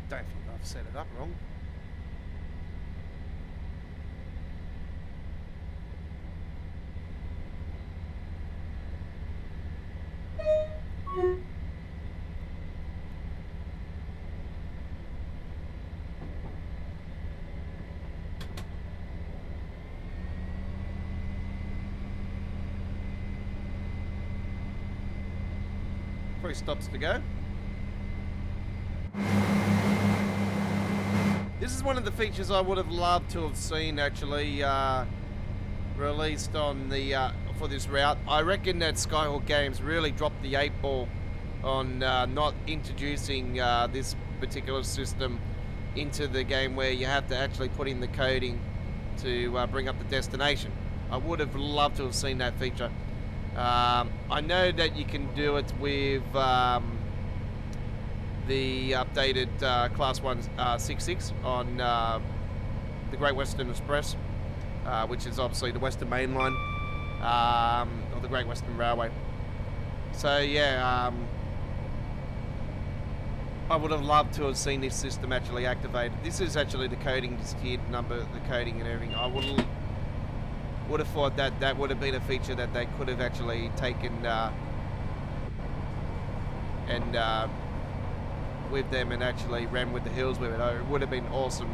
Don't think I've set it up wrong. 3 stops to go. This is one of the features I would have loved to have seen actually released on the for this route. I reckon that Skyhawk Games really dropped the 8 ball on not introducing this particular system into the game, where you have to actually put in the coding to bring up the destination. I would have loved to have seen that feature. I know that you can do it with the updated Class 166 on the Great Western Express, which is obviously the Western Main Line, or the Great Western Railway. So yeah, I would have loved to have seen this system actually activated. This is actually the coding, just here, the coding and everything. I would have thought that that would have been a feature that they could have actually taken and with them and actually ran with the hills with it. It would have been awesome.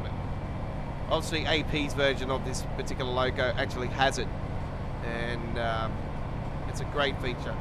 Obviously AP's version of this particular logo actually has it, and it's a great feature.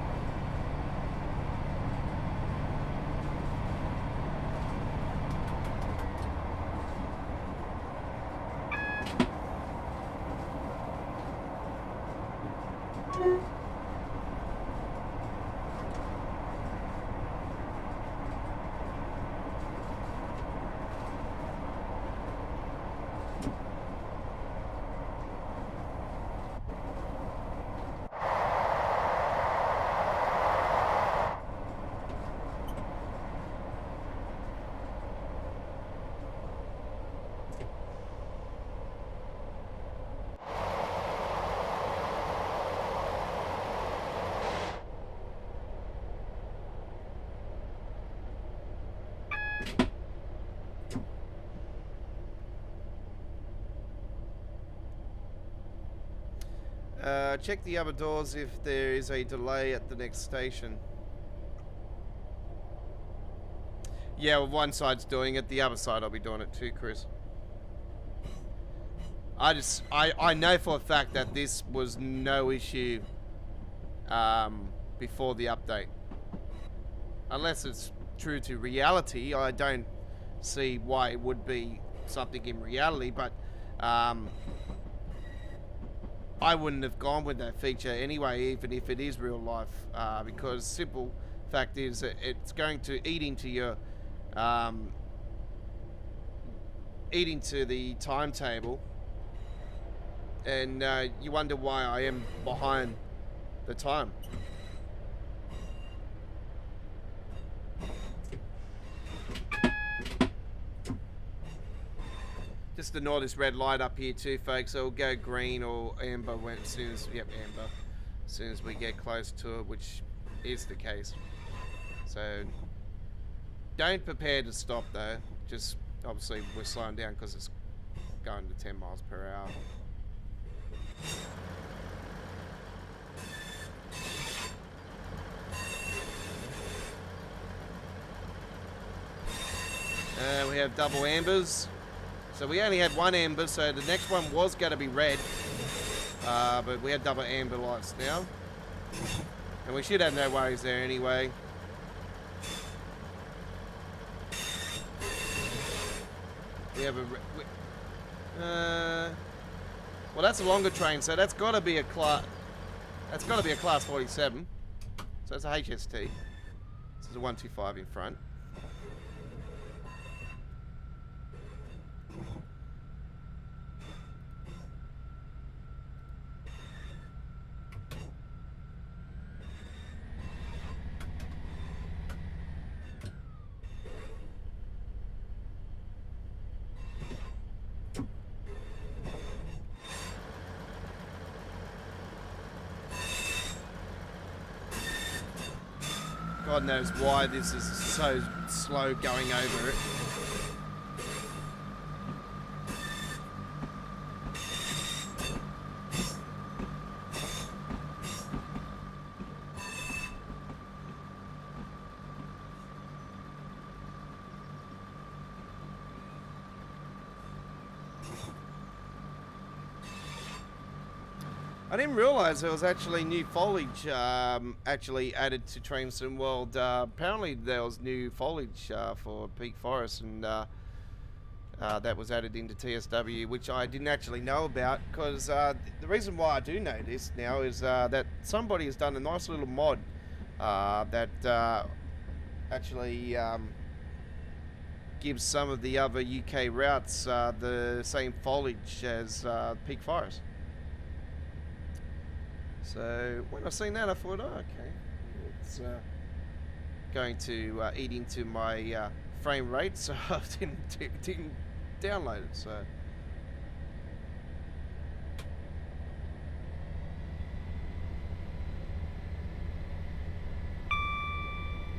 Check the other doors if there is a delay at the next station. Yeah, well, one side's doing it, the other side I'll be doing it too, Chris. I know for a fact that this was no issue before the update. Unless it's true to reality, I don't see why it would be something in reality, but I wouldn't have gone with that feature anyway, even if it is real life, because simple fact is that it's going to eat into your the timetable, and you wonder why I am behind the time. Just ignore this red light up here too, folks. It'll go green or amber when as soon as amber as soon as we get close to it, which is the case. So don't prepare to stop though. Just obviously we're slowing down because it's going to 10 miles per hour. We have double ambers. So we only had one amber, so the next one was going to be red. But we have double amber lights now. And we should have no worries there anyway. We have a... well, that's a longer train, so that's got to be a class... That's got to be a class 47. So it's a HST. This is a 125 in front. God knows why this is so slow going over it. I didn't realise there was actually new foliage actually added to Trainsim World. Apparently there was new foliage for Peak Forest, and that was added into TSW, which I didn't actually know about, because the reason why I do know this now is that somebody has done a nice little mod that actually gives some of the other UK routes the same foliage as Peak Forest. So when I seen that, I thought, oh, okay, it's going to eat into my frame rate, so I didn't download it. So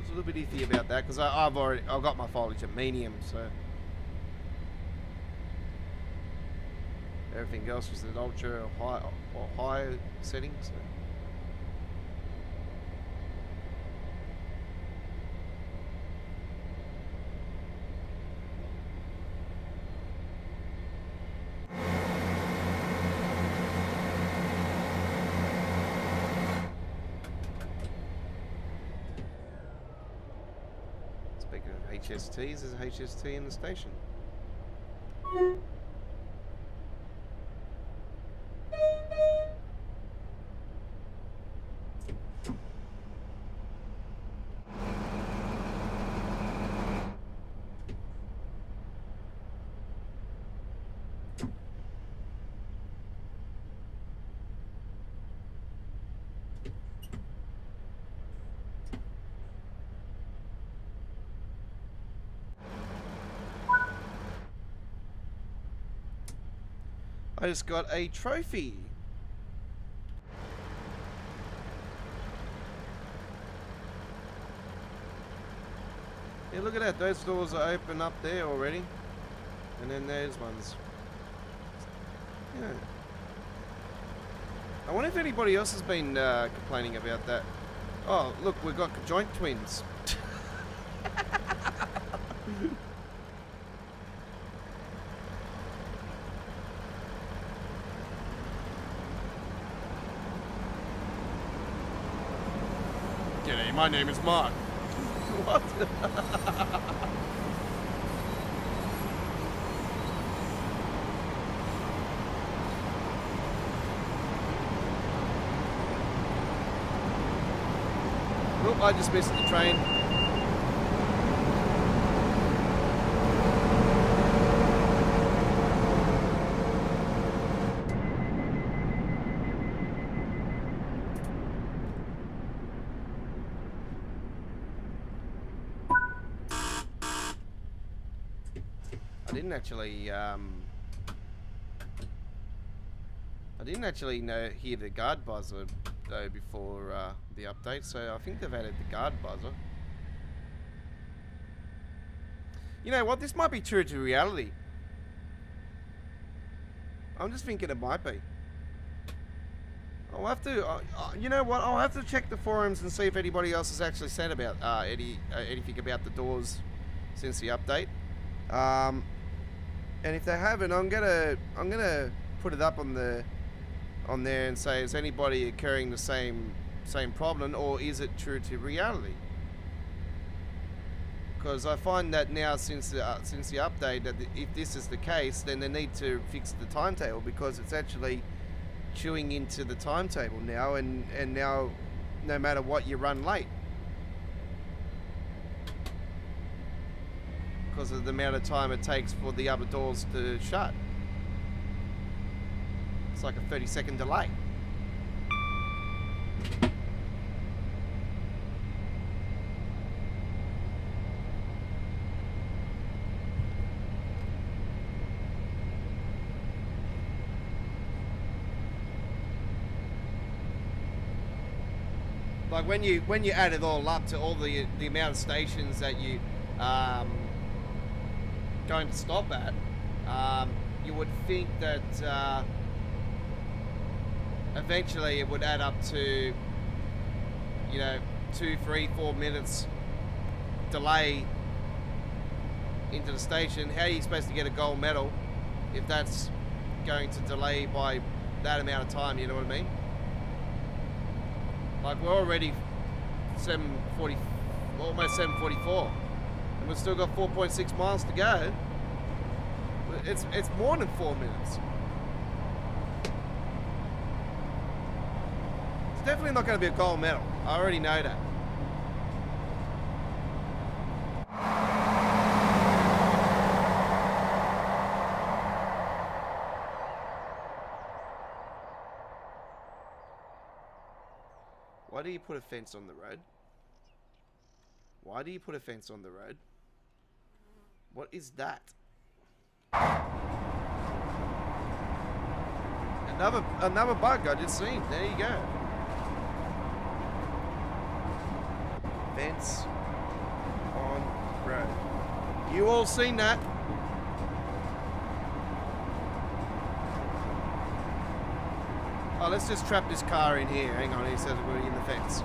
it's a little bit iffy about that, because I've got my foliage at medium, so everything else was at ultra high or higher settings. So. Speaking of HSTs, there's a HST in the station. I just got a trophy. Yeah, look at that. Those doors are open up there already. And then there's ones. Yeah. I wonder if anybody else has been complaining about that. Oh, look, we've got joint twins. G'day, my name is Mark. What? Oop, I just missed the train. I didn't actually hear the guard buzzer though before the update, so I think they've added the guard buzzer. You know what? This might be true to reality. I'm just thinking it might be. I'll have to. You know what? I'll have to check the forums and see if anybody else has actually said about anything about the doors since the update. And if they haven't, I'm gonna put it up on there and say, is anybody occurring the same problem, or is it true to reality? Because I find that now since the update, that if this is the case, then they need to fix the timetable, because it's actually chewing into the timetable now, and now no matter what, you run late. Because of the amount of time it takes for the other doors to shut. It's like a 30-second delay. Like when you add it all up to all the amount of stations that you going to stop at, you would think that eventually it would add up to, you know, 2, 3, 4 minutes delay into the station. How are you supposed to get a gold medal if that's going to delay by that amount of time? You know what I mean? Like, we're already 7:40, almost 7:44, and we've still got 4.6 miles to go. It's more than 4 minutes. It's definitely not going to be a gold medal. I already know that. Why do you put a fence on the road? Why do you put a fence on the road? What is that? Another bug I just seen. There you go. Fence on road. You all seen that? Oh, let's just trap this car in here. Hang on, he says we're in the fence.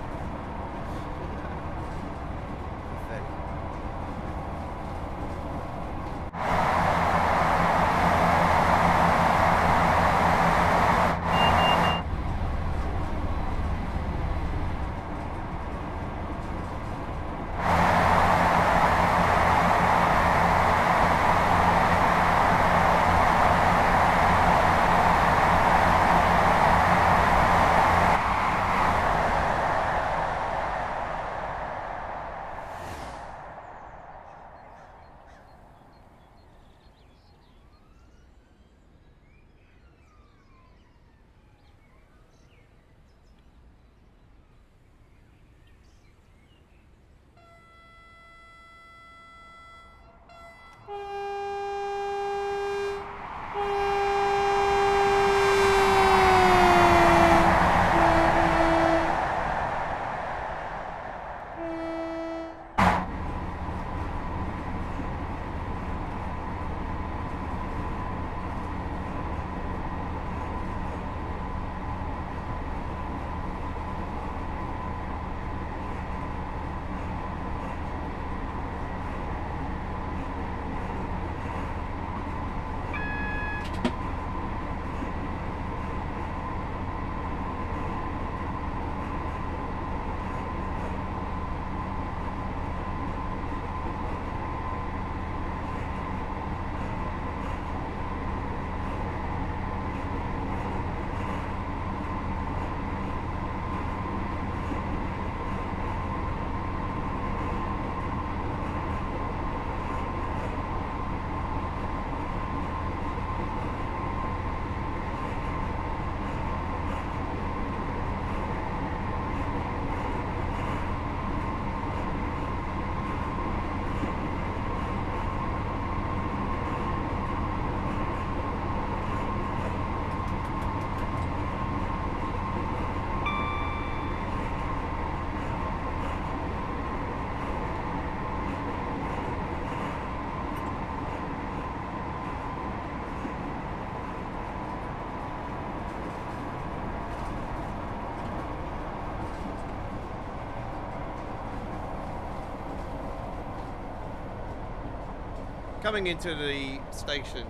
Coming into the station.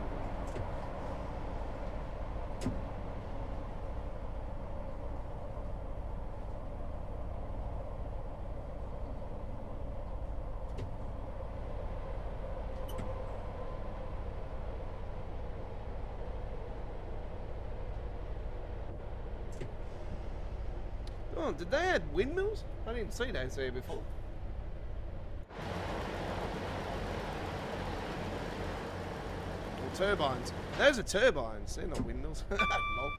Oh, did they add windmills? I didn't see those there before. Turbines. Those are turbines. They're not windmills. Lol.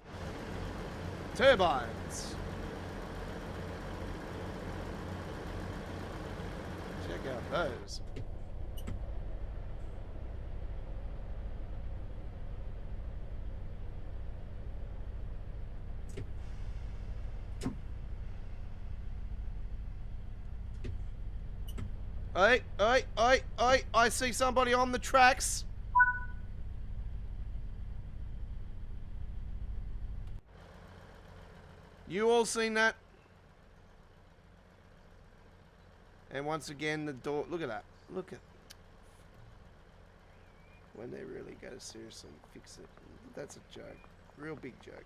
Turbines. Check out those. Hey, I see somebody on the tracks. You all seen that? And once again, the door. Look at that. Look at. When they really go seriously fix it. That's a joke. Real big joke.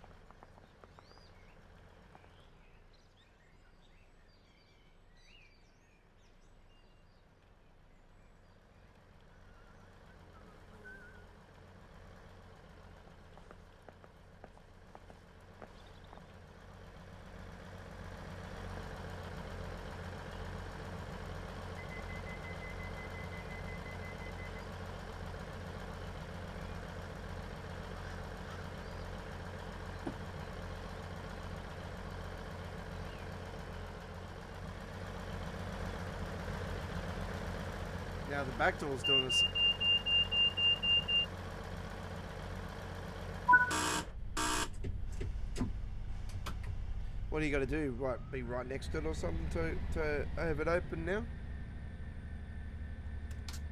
Now the back door's doing this. What are you going to do? Right, be right next to it or something to have it open now?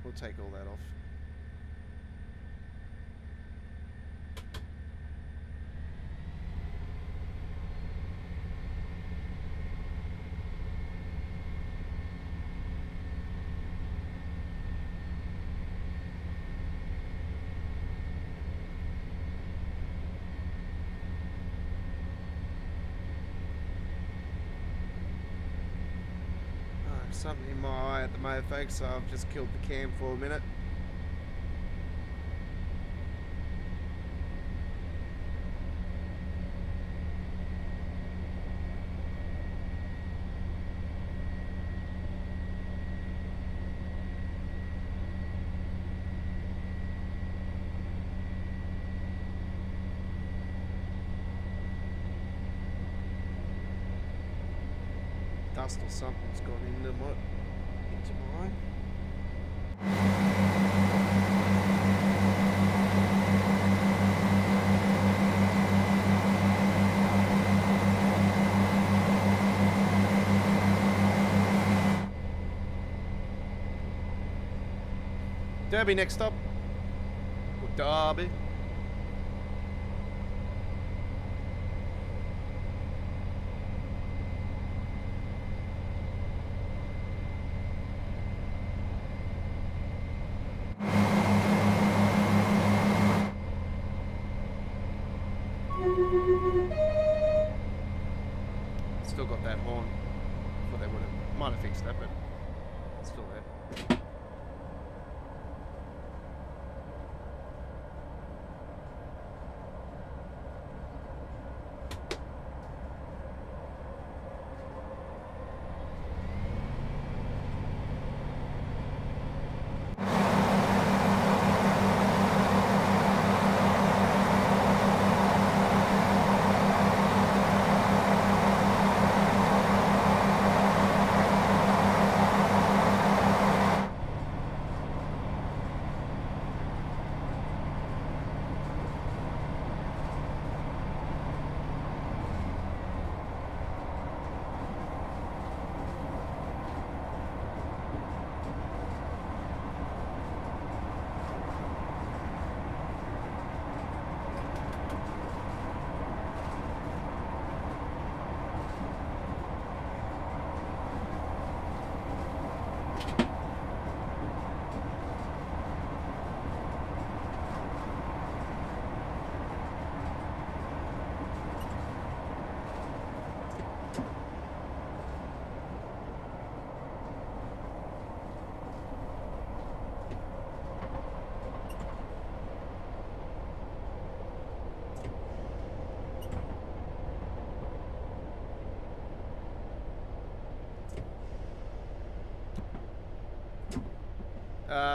We'll take all that off. Something in my eye at the moment, folks, so I've just killed the cam for a minute. Dust or something's gone into my eye. Derby next stop. Or Derby. Still got that horn. Well, they might have fixed that, but it's still there.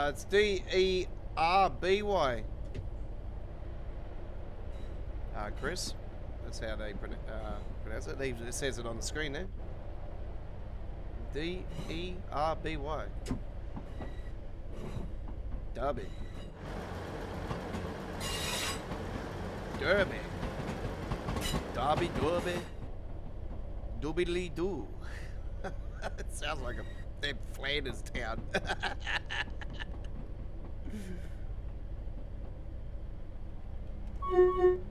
It's D-E-R-B-Y. Chris. That's how they pronounce it. It says it on the screen there. D-E-R-B-Y. Derby. Derby. Derby, Derby. Doobly-doo. It sounds like a Flanders town.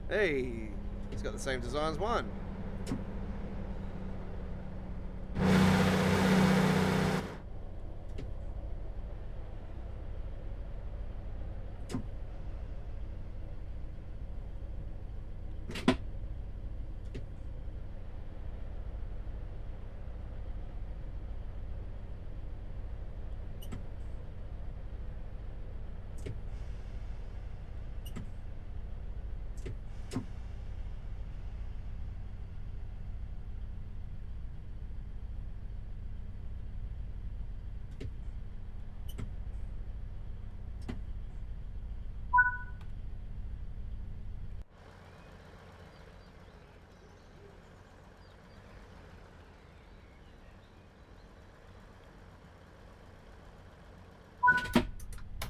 Hey, it's got the same design as one.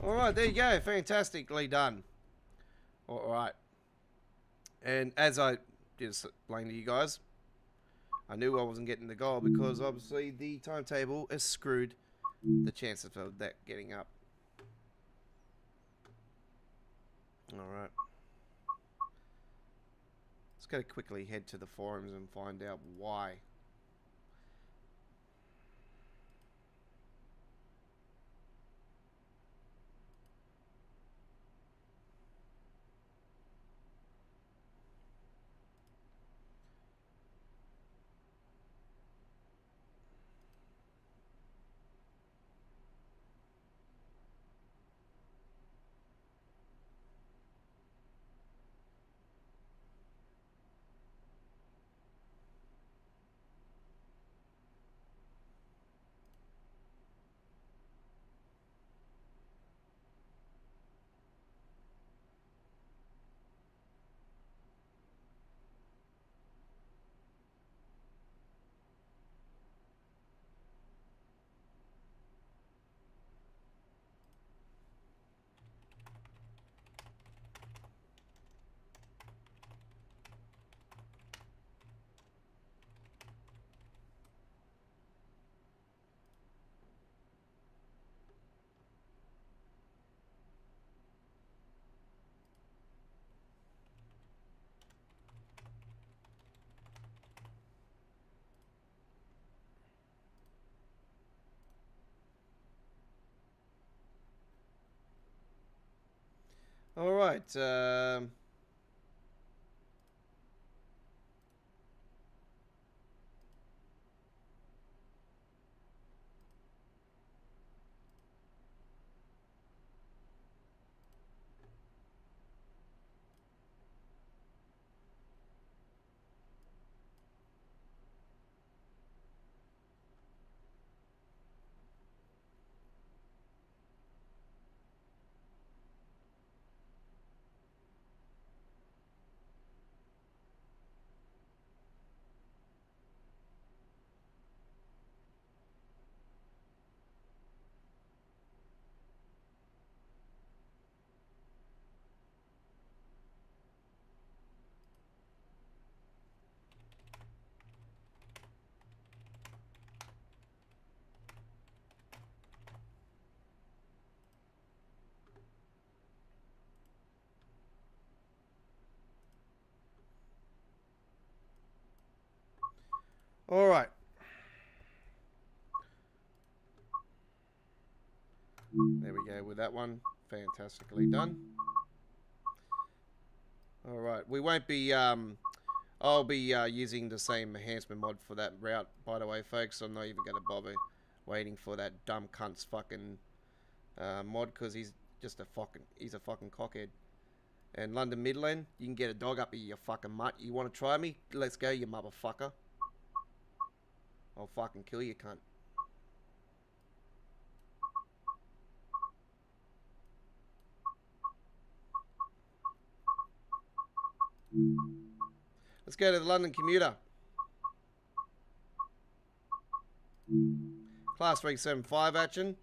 Alright, there you go. Fantastically done. Alright. And as I did explain to you guys, I knew I wasn't getting the goal because obviously the timetable has screwed the chances of that getting up. Alright. Let's go quickly head to the forums and find out why. Alright, alright. There we go with that one. Fantastically done. Alright, we won't be, I'll be using the same enhancement mod for that route, by the way, folks. I'm not even going to bother waiting for that dumb cunt's fucking mod, because he's just a fucking cockhead. And London Midland, you can get a dog up your fucking mutt. You want to try me? Let's go, you motherfucker. I'll fucking kill you, cunt. Let's go to the London commuter. Class 375 action.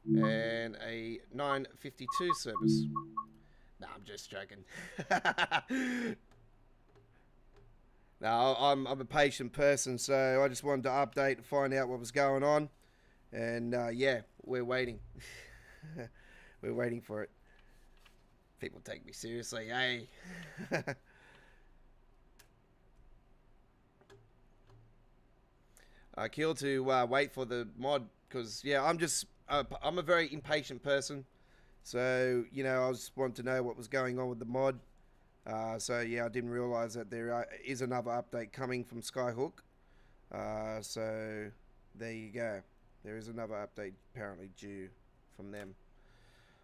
And a 952 service. Nah, I'm just joking. No, I'm a patient person, so I just wanted to update and find out what was going on. And yeah, we're waiting. We're waiting for it. People take me seriously, hey. I kill to wait for the mod, because yeah, I'm a very impatient person. So, you know, I just wanted to know what was going on with the mod. So yeah, I didn't realise that there is another update coming from Skyhook. So there you go. There is another update apparently due from them.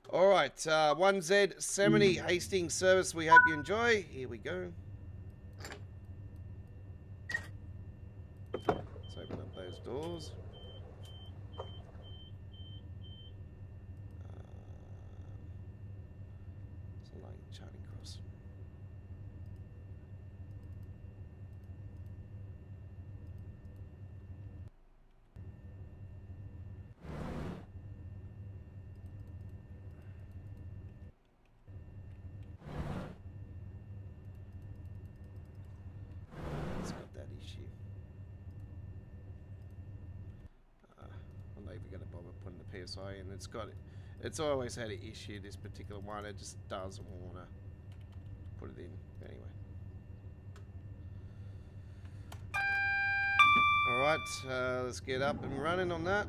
Alright, 1Z70 Hastings service, we hope you enjoy. Here we go. Let's open up those doors. Select charting cross. got to bother putting the PSI in. It's always had an issue, this particular one. It just doesn't want to put it in. Anyway. Alright, let's get up and running on that.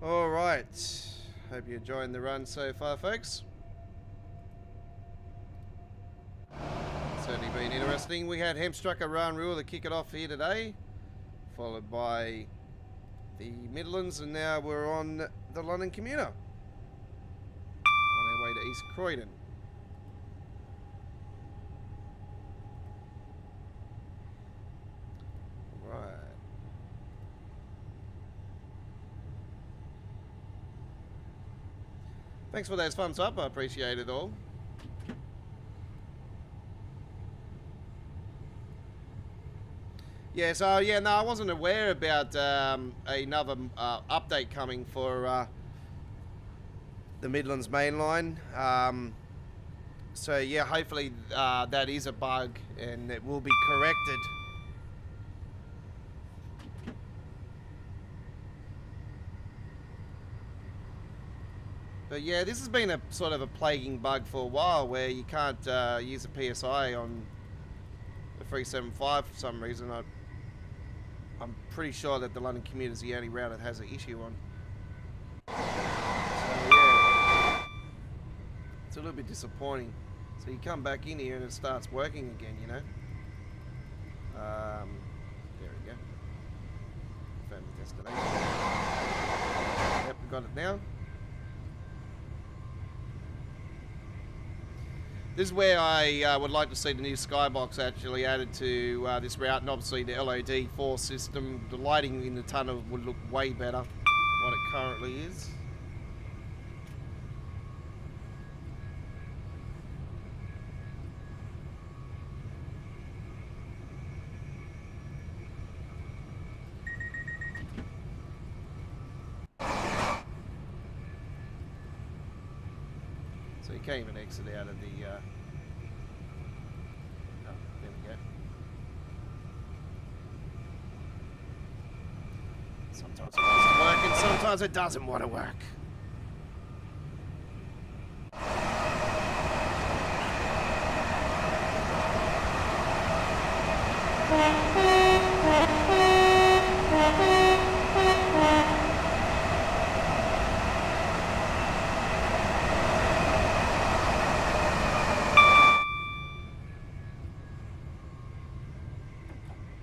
Alright, hope you're enjoying the run so far, folks. Certainly been interesting. We had Hemstrucker Run Rule to kick it off here today, followed by the Midlands, and now we're on the London Commuter, on our way to East Croydon. Right. Thanks for those thumbs up, I appreciate it all. Yeah, so yeah, no, I wasn't aware about another update coming for the Midlands main line. So yeah, hopefully that is a bug and it will be corrected. But yeah, this has been a sort of a plaguing bug for a while, where you can't use a PSI on the 375 for some reason. I'm pretty sure that the London Commuter is the only route it has an issue on. So yeah, it's a little bit disappointing. So you come back in here and it starts working again, you know. There we go. Confirm the destination. Yep, we got it now. This is where I would like to see the new skybox actually added to this route, and obviously the LOD4 system. The lighting in the tunnel would look way better than what it currently is. So you can't even exit out of the... oh, there we go. Sometimes it wants to work and sometimes it doesn't want to work.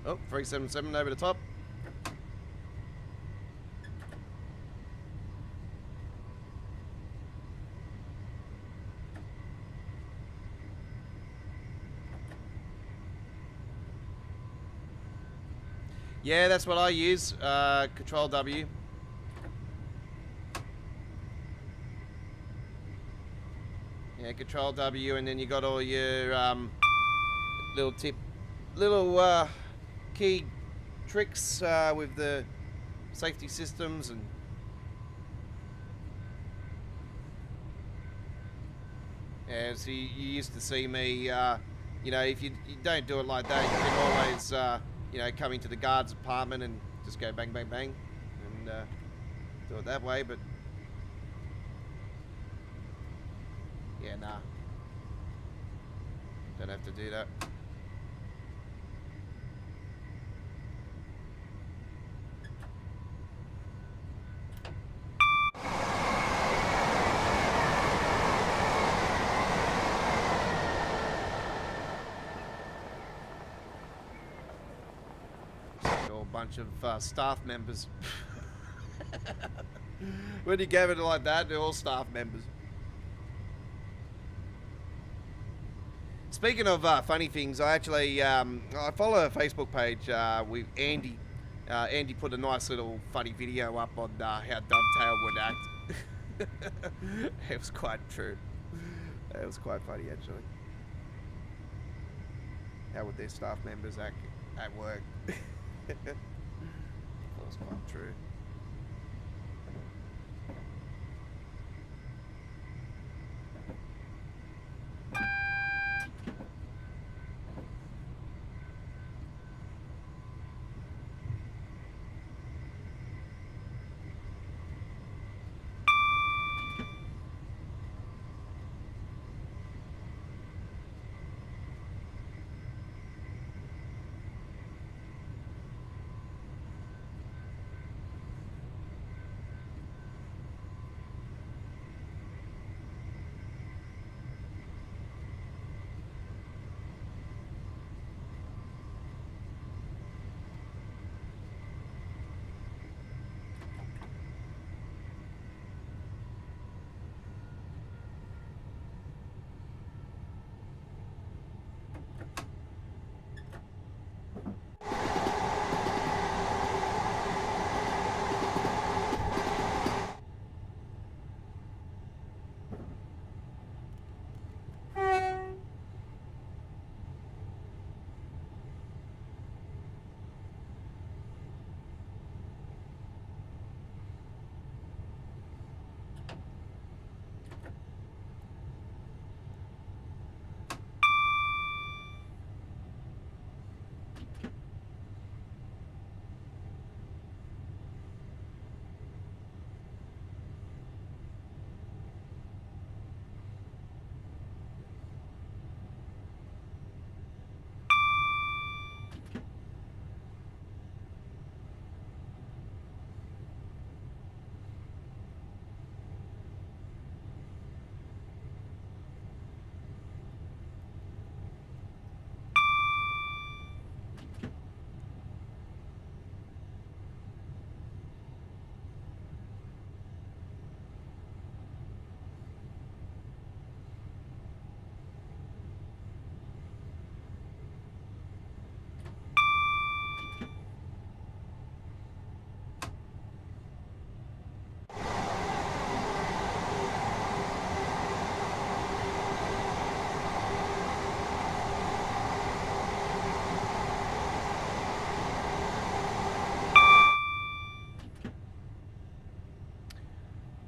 Oh, 377 over the top. Yeah, that's what I use. Control W. Yeah, Control W, and then you got all your little key tricks with the safety systems and. Yeah, so you used to see me, you know, if you don't do it like that, you can always, you know, come into the guard's apartment and just go bang, bang, bang, and do it that way, but yeah, nah, don't have to do that. Bunch of staff members. When you gave it like that, they're all staff members. Speaking of funny things, I actually I follow a Facebook page with Andy. Andy put a nice little funny video up on how Dovetail would act. It was quite true. It was quite funny actually. How would their staff members act at work? That was quite true.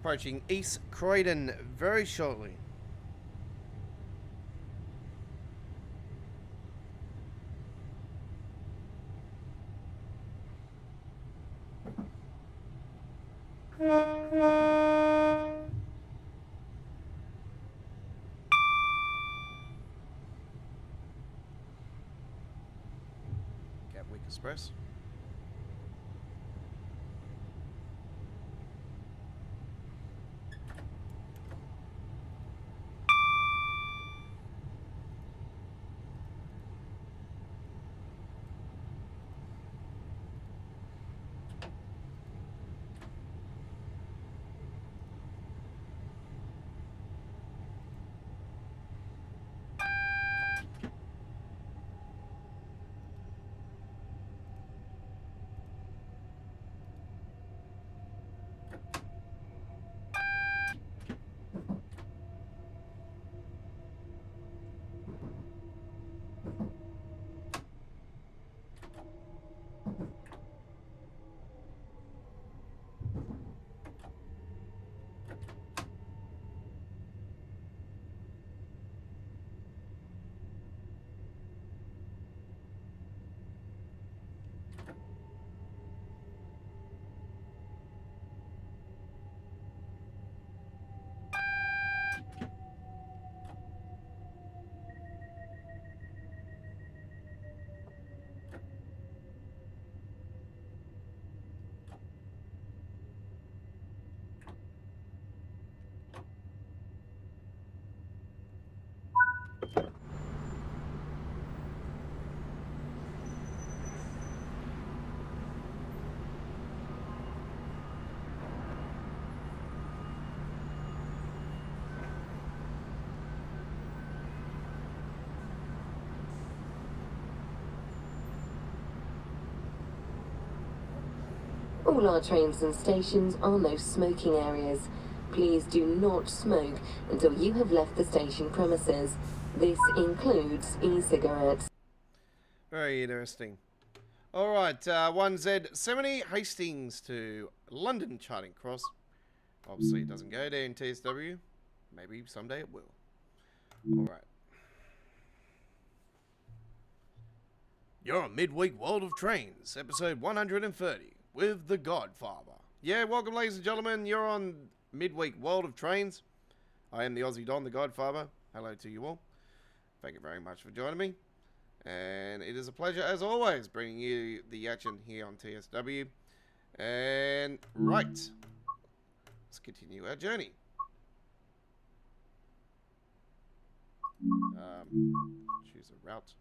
Approaching East Croydon very shortly. Gatwick Express.
All our trains and stations are no smoking areas. Please do not smoke until you have left the station premises. This includes e-cigarettes.
Very interesting. Alright, 1Z70 Hastings to London Charing Cross. Obviously it doesn't go there in TSW. Maybe someday it will. Alright. You're on Midweek World of Trains, episode 130, with The Godfather. Yeah, welcome ladies and gentlemen, you're on Midweek World of Trains. I am the Aussie Don, The Godfather. Hello to you all. Thank you very much for joining me. And it is a pleasure, as always, bringing you the action here on TSW. And, right, let's continue our journey. Choose a route.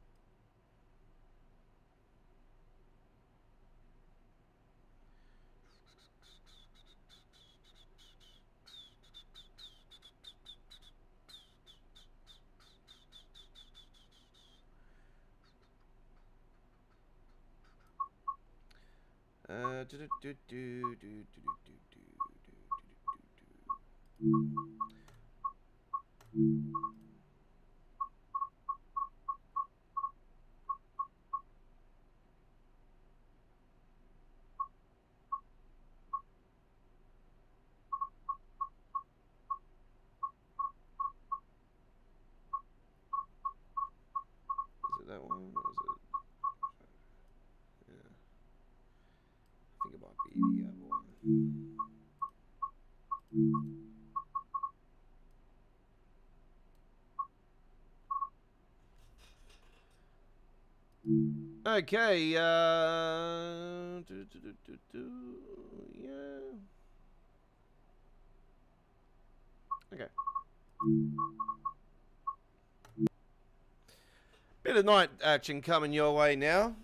Is it that one, or is it? Yeah. I think it might be the other one. Okay, yeah. Okay. Bit of night action coming your way now.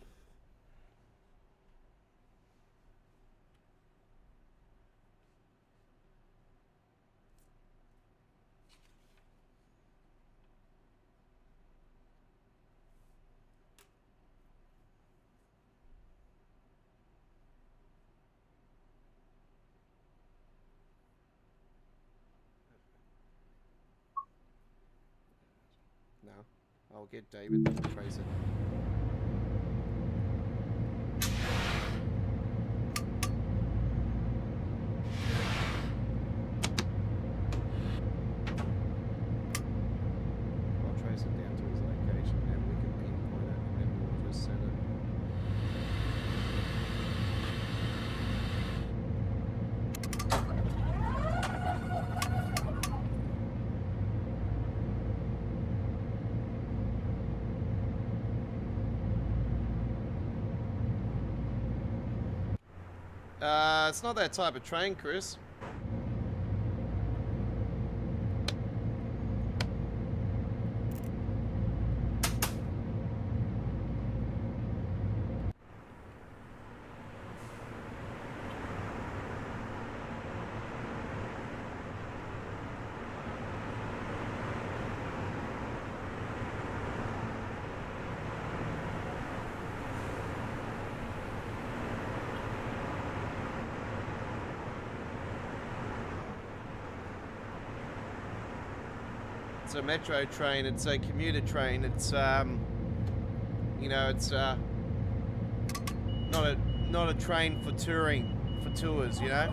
No, I'll get David to trace it. I'll trace it down to his location and we can pinpoint it and then we'll just set it. It's not that type of train, Chris. It's a metro train, it's a commuter train, it's you know, it's not a train for touring, for tours, you know.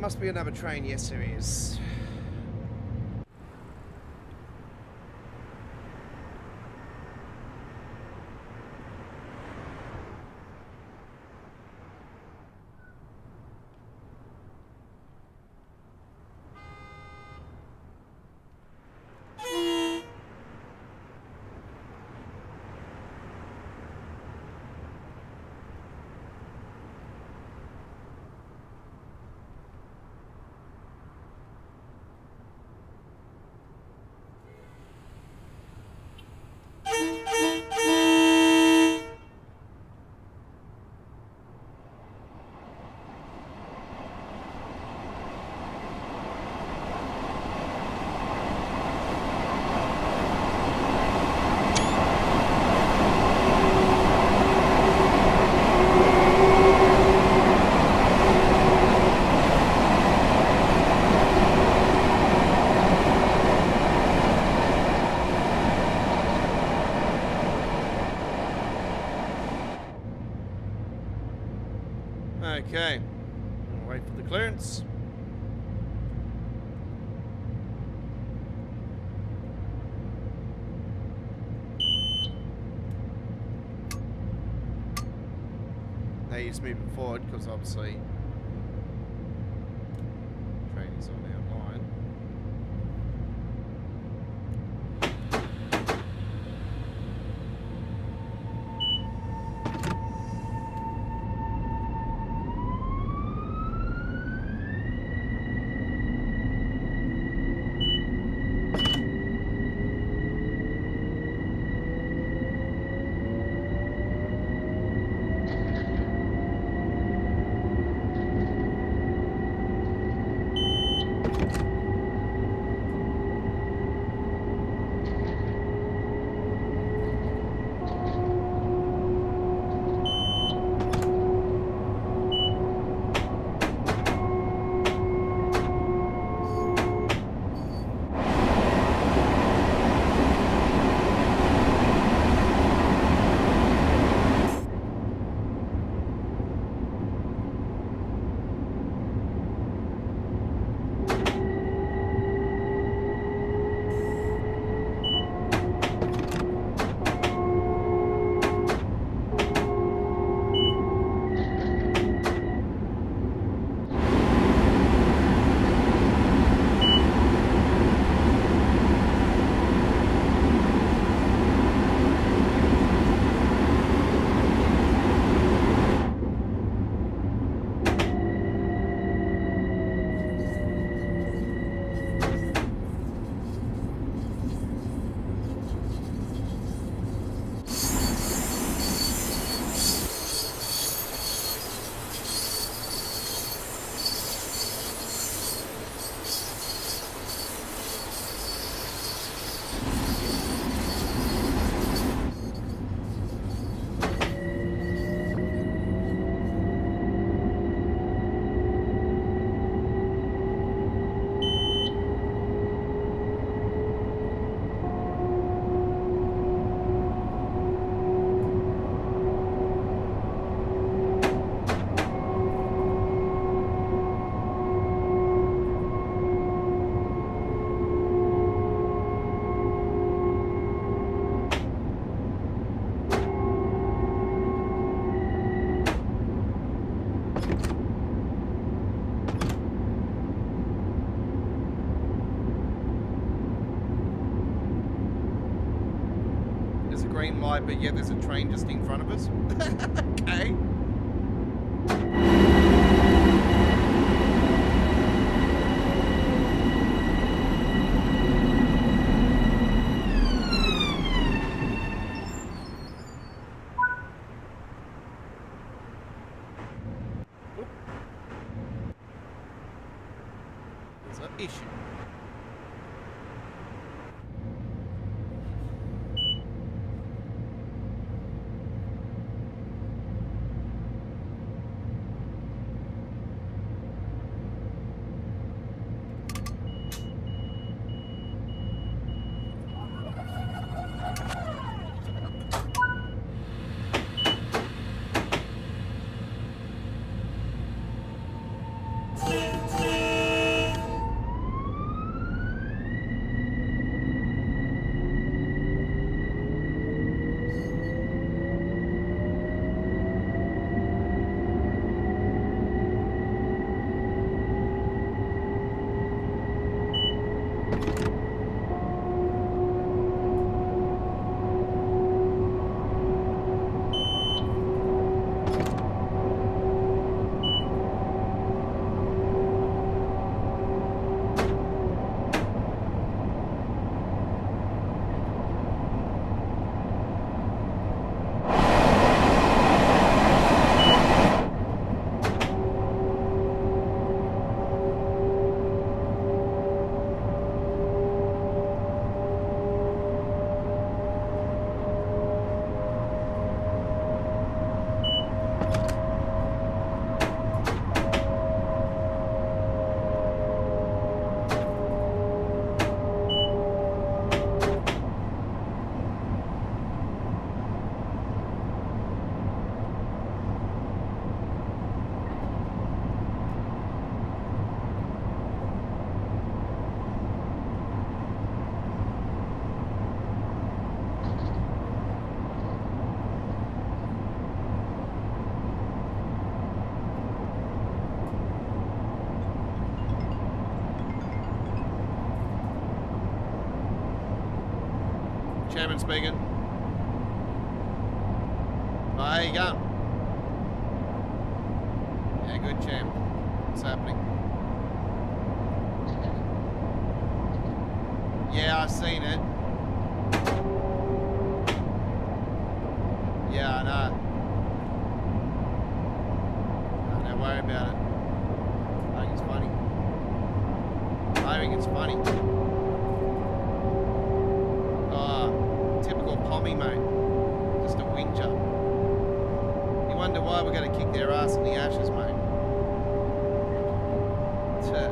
Must be another train. Yes, there is. Okay, we'll wait for the clearance. Now you're just moving forward because obviously train is on our line. green light, but yet there's a train just in front of us. Okay. There's an issue. Chairman speaking. Oh, how you going? Yeah, good, champ. What's happening? Yeah, I've seen it. Yeah, I know. Don't worry about it. I think it's funny. sharing, it's funny. Typical pommy, mate. Just a whinger. You wonder why we're going to kick their ass in the ashes, mate. Yeah.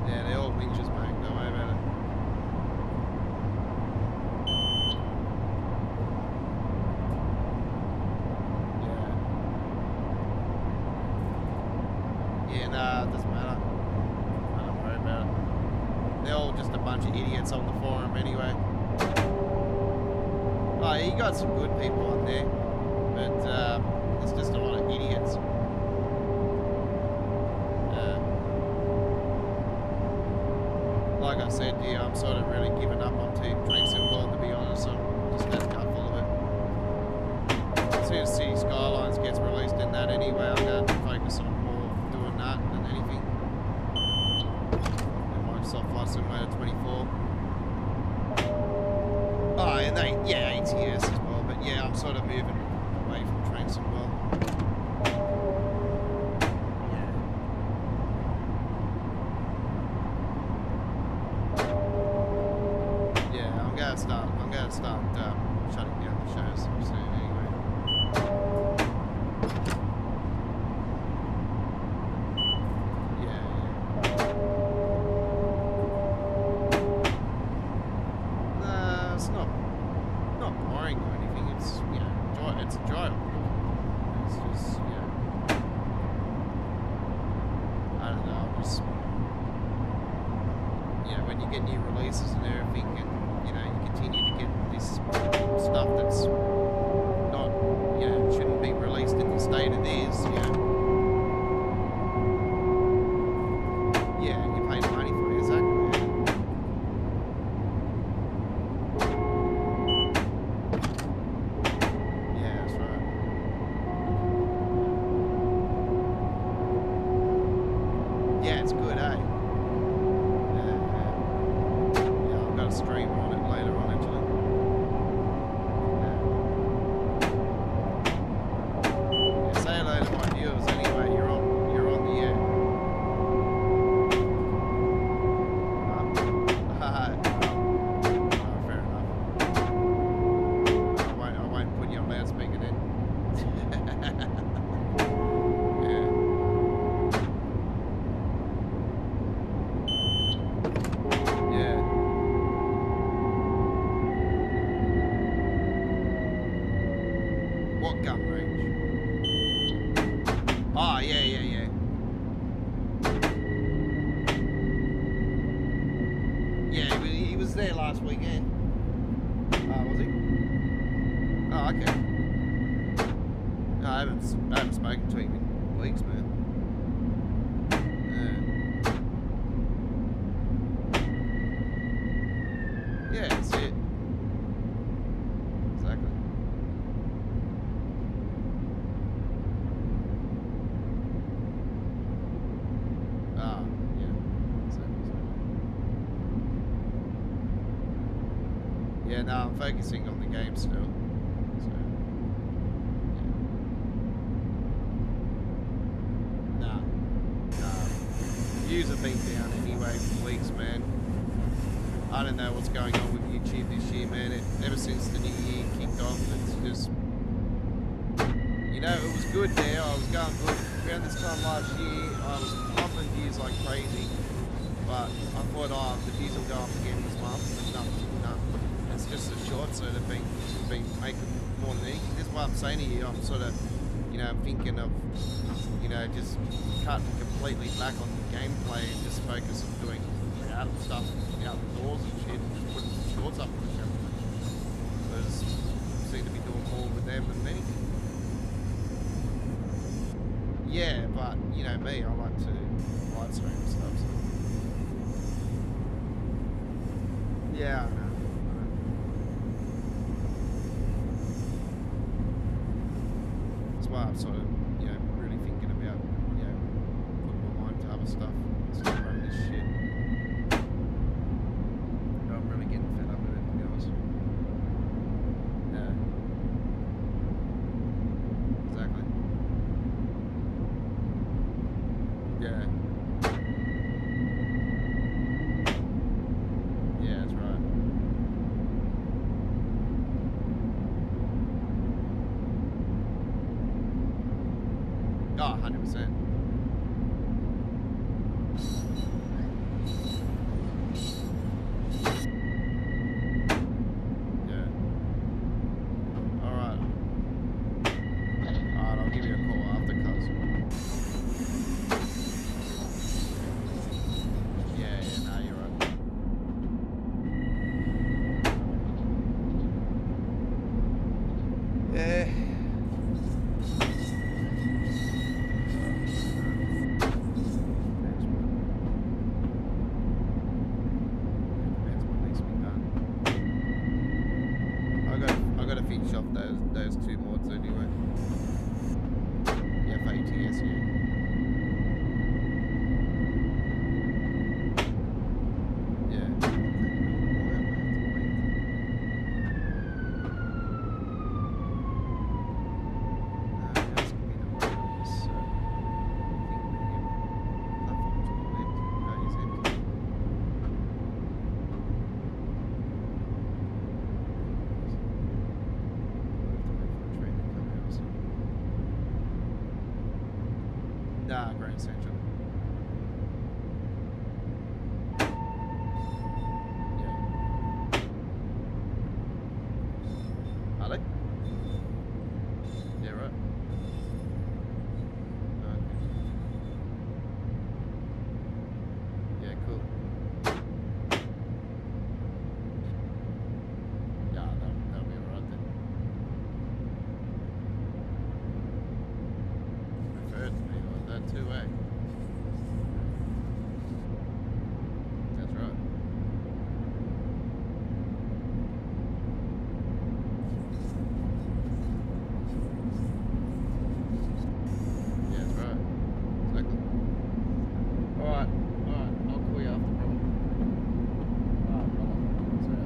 Yeah, they're all whingers, mate. Don't worry about it. Yeah, nah, it doesn't matter. I don't worry about it. They're all just a bunch of idiots on the forum anyway. Oh, you got some good people on there, but it's just a lot of idiots. Like I said, yeah, I'm sort of really giving up on Kingston World, to be honest. I'm just had a cupful of it. As soon as City Skylines gets released in that anyway, I'm going to focus on more doing that than anything. And Microsoft Flight Simulator 24. Oh, and ATS as well, but yeah, I'm sort of moving away from Kingston World. I'm gonna start shutting down the shows soon anyway. Yeah. It's not boring or anything. It's it's enjoyable. It's just I don't know. When you get new releases and everything, and you continue to get this stuff that's not, shouldn't be released in the state it is, you pay the money for it, exactly. Yeah, that's right. Yeah, it's good, eh? I've got a stream on it later on, actually. Say hello to my viewers anyway. You're on the air. Fair enough. I won't put you on loudspeaker then. What gun range? Oh, yeah. Yeah, he was there last weekend. Was he? Oh, okay. No, I haven't spoken to him in weeks, man. Yeah, that's it. Exactly. Yeah, no, I'm focusing on the game still. So, yeah. Nah. Views have been down anyway for weeks, man. I don't know what's going on with YouTube this year, man. Ever since the new year kicked off, it's just... it was good there. I was going good. Around this time last year, I was pumping views like crazy. But I thought, the views will go up again this month. But no. It's just a short, so they've been making more than anything. This is what I'm saying to you. I'm sort of, I'm thinking of, just cutting completely back on the gameplay and just focus on doing stuff outdoors and shit, and just putting shorts up on the channel. Because I seem to be doing more with them than me. Yeah, but me, I like to live stream and stuff. So. Yeah, I know. That's why I'm sort of, really thinking about, putting my mind to other stuff instead of running this shit. I'm really getting fed up with it, to be honest. Yeah. Exactly. 100%. Nah, Grand Central. Yeah. Are they? Yeah, right. Okay. Yeah, cool. Yeah, that'll be alright then. Prefer it to be like that too, eh? That's right. Yeah, that's right. Exactly. Alright, I'll call you after, brother. Alright, brother. See ya.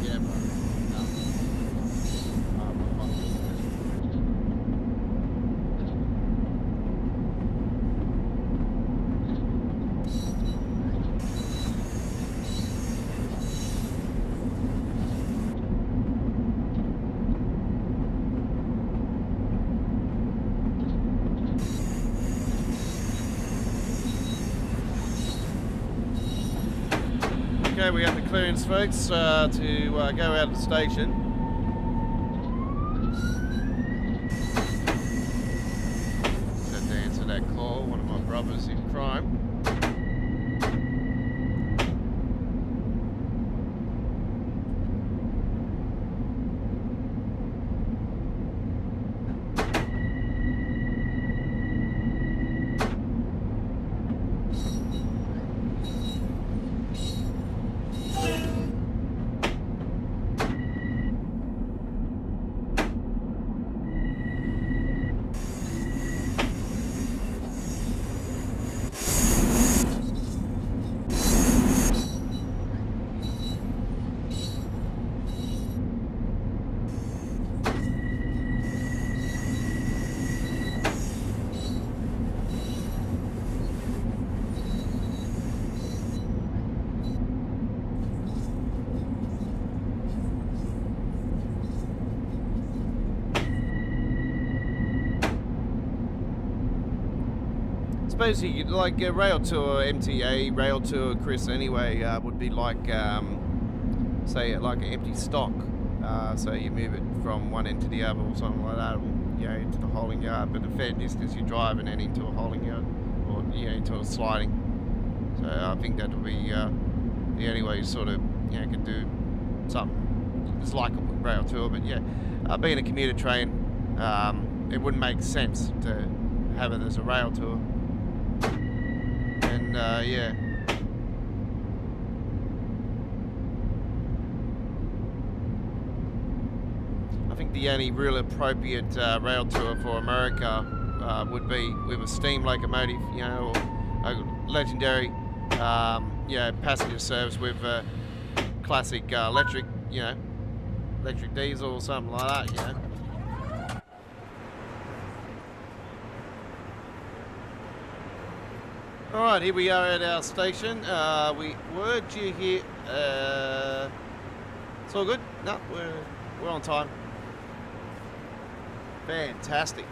Yeah, bro. No. Bye. Okay, we got the clearance, folks, to go out of the station. So to answer that call, one of my brothers in crime. Suppose you could, like rail tour MTA, rail tour Chris anyway, would be like say like an empty stock, so you move it from one end to the other or something like that, or, you know, into the holding yard, but a fair distance you drive and then into a holding yard, or, you know, into a sliding. So I think that would be the only way you sort of, you know, could do something. It's like a rail tour, but yeah, being a commuter train, it wouldn't make sense to have it as a rail tour. And yeah. I think the only real appropriate rail tour for America would be with a steam locomotive, you know, or a legendary, you know, passenger service with classic electric, you know, electric diesel or something like that, you know. Alright, here we are at our station. We were due here. It's all good? No, We're on time. Fantastic.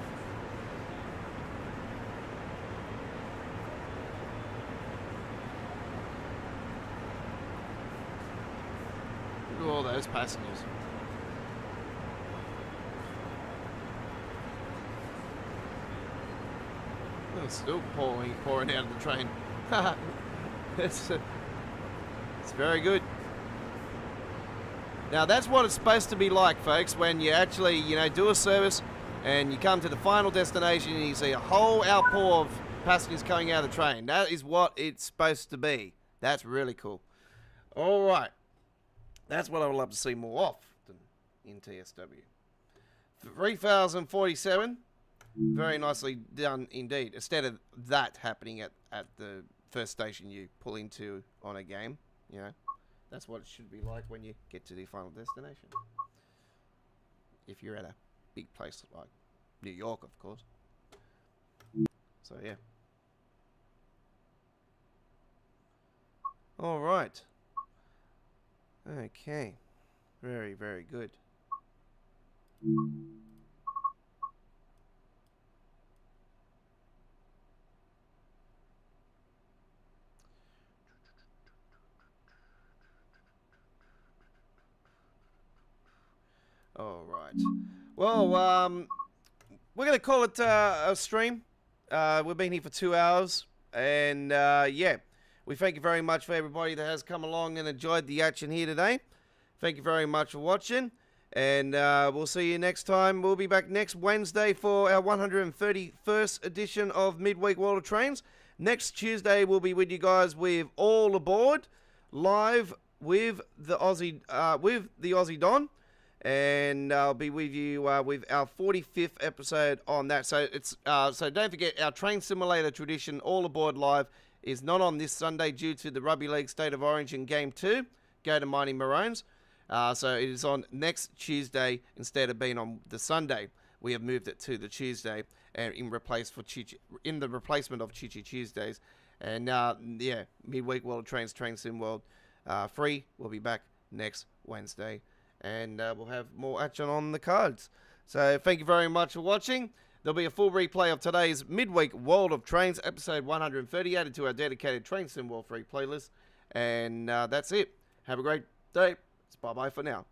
Look at all those passengers. It's still pouring out of the train. it's very good. Now that's what it's supposed to be like, folks, when you actually, do a service and you come to the final destination and you see a whole outpour of passengers coming out of the train. That is what it's supposed to be. That's really cool. All right. That's what I would love to see more often in TSW. 3047. Very nicely done indeed. Instead of that happening at the first station you pull into on a game, that's what it should be like when you get to the final destination. If you're at a big place like New York, of course. So, yeah. All right. Okay. Very, very good. All right. Well, we're going to call it a stream. We've been here for 2 hours. And, yeah, we thank you very much for everybody that has come along and enjoyed the action here today. Thank you very much for watching. And we'll see you next time. We'll be back next Wednesday for our 131st edition of Midweek World of Trains. Next Tuesday, we'll be with you guys with All Aboard, live with the Aussie Don. And I'll be with you with our 45th episode on that. So so don't forget, our train simulator tradition, All Aboard Live, is not on this Sunday due to the Rugby League State of Origin Game 2. Go to Mighty Maroons. So it is on next Tuesday instead of being on the Sunday. We have moved it to the Tuesday and in the replacement of Chi Chi Tuesdays. And yeah, Midweek World of Trains, Train Sim World free. We'll be back next Wednesday. And we'll have more action on the cards. So thank you very much for watching. There'll be a full replay of today's Midweek World of Trains, episode 130, added to our dedicated Train Sim World free playlist. And that's it. Have a great day. It's bye-bye for now.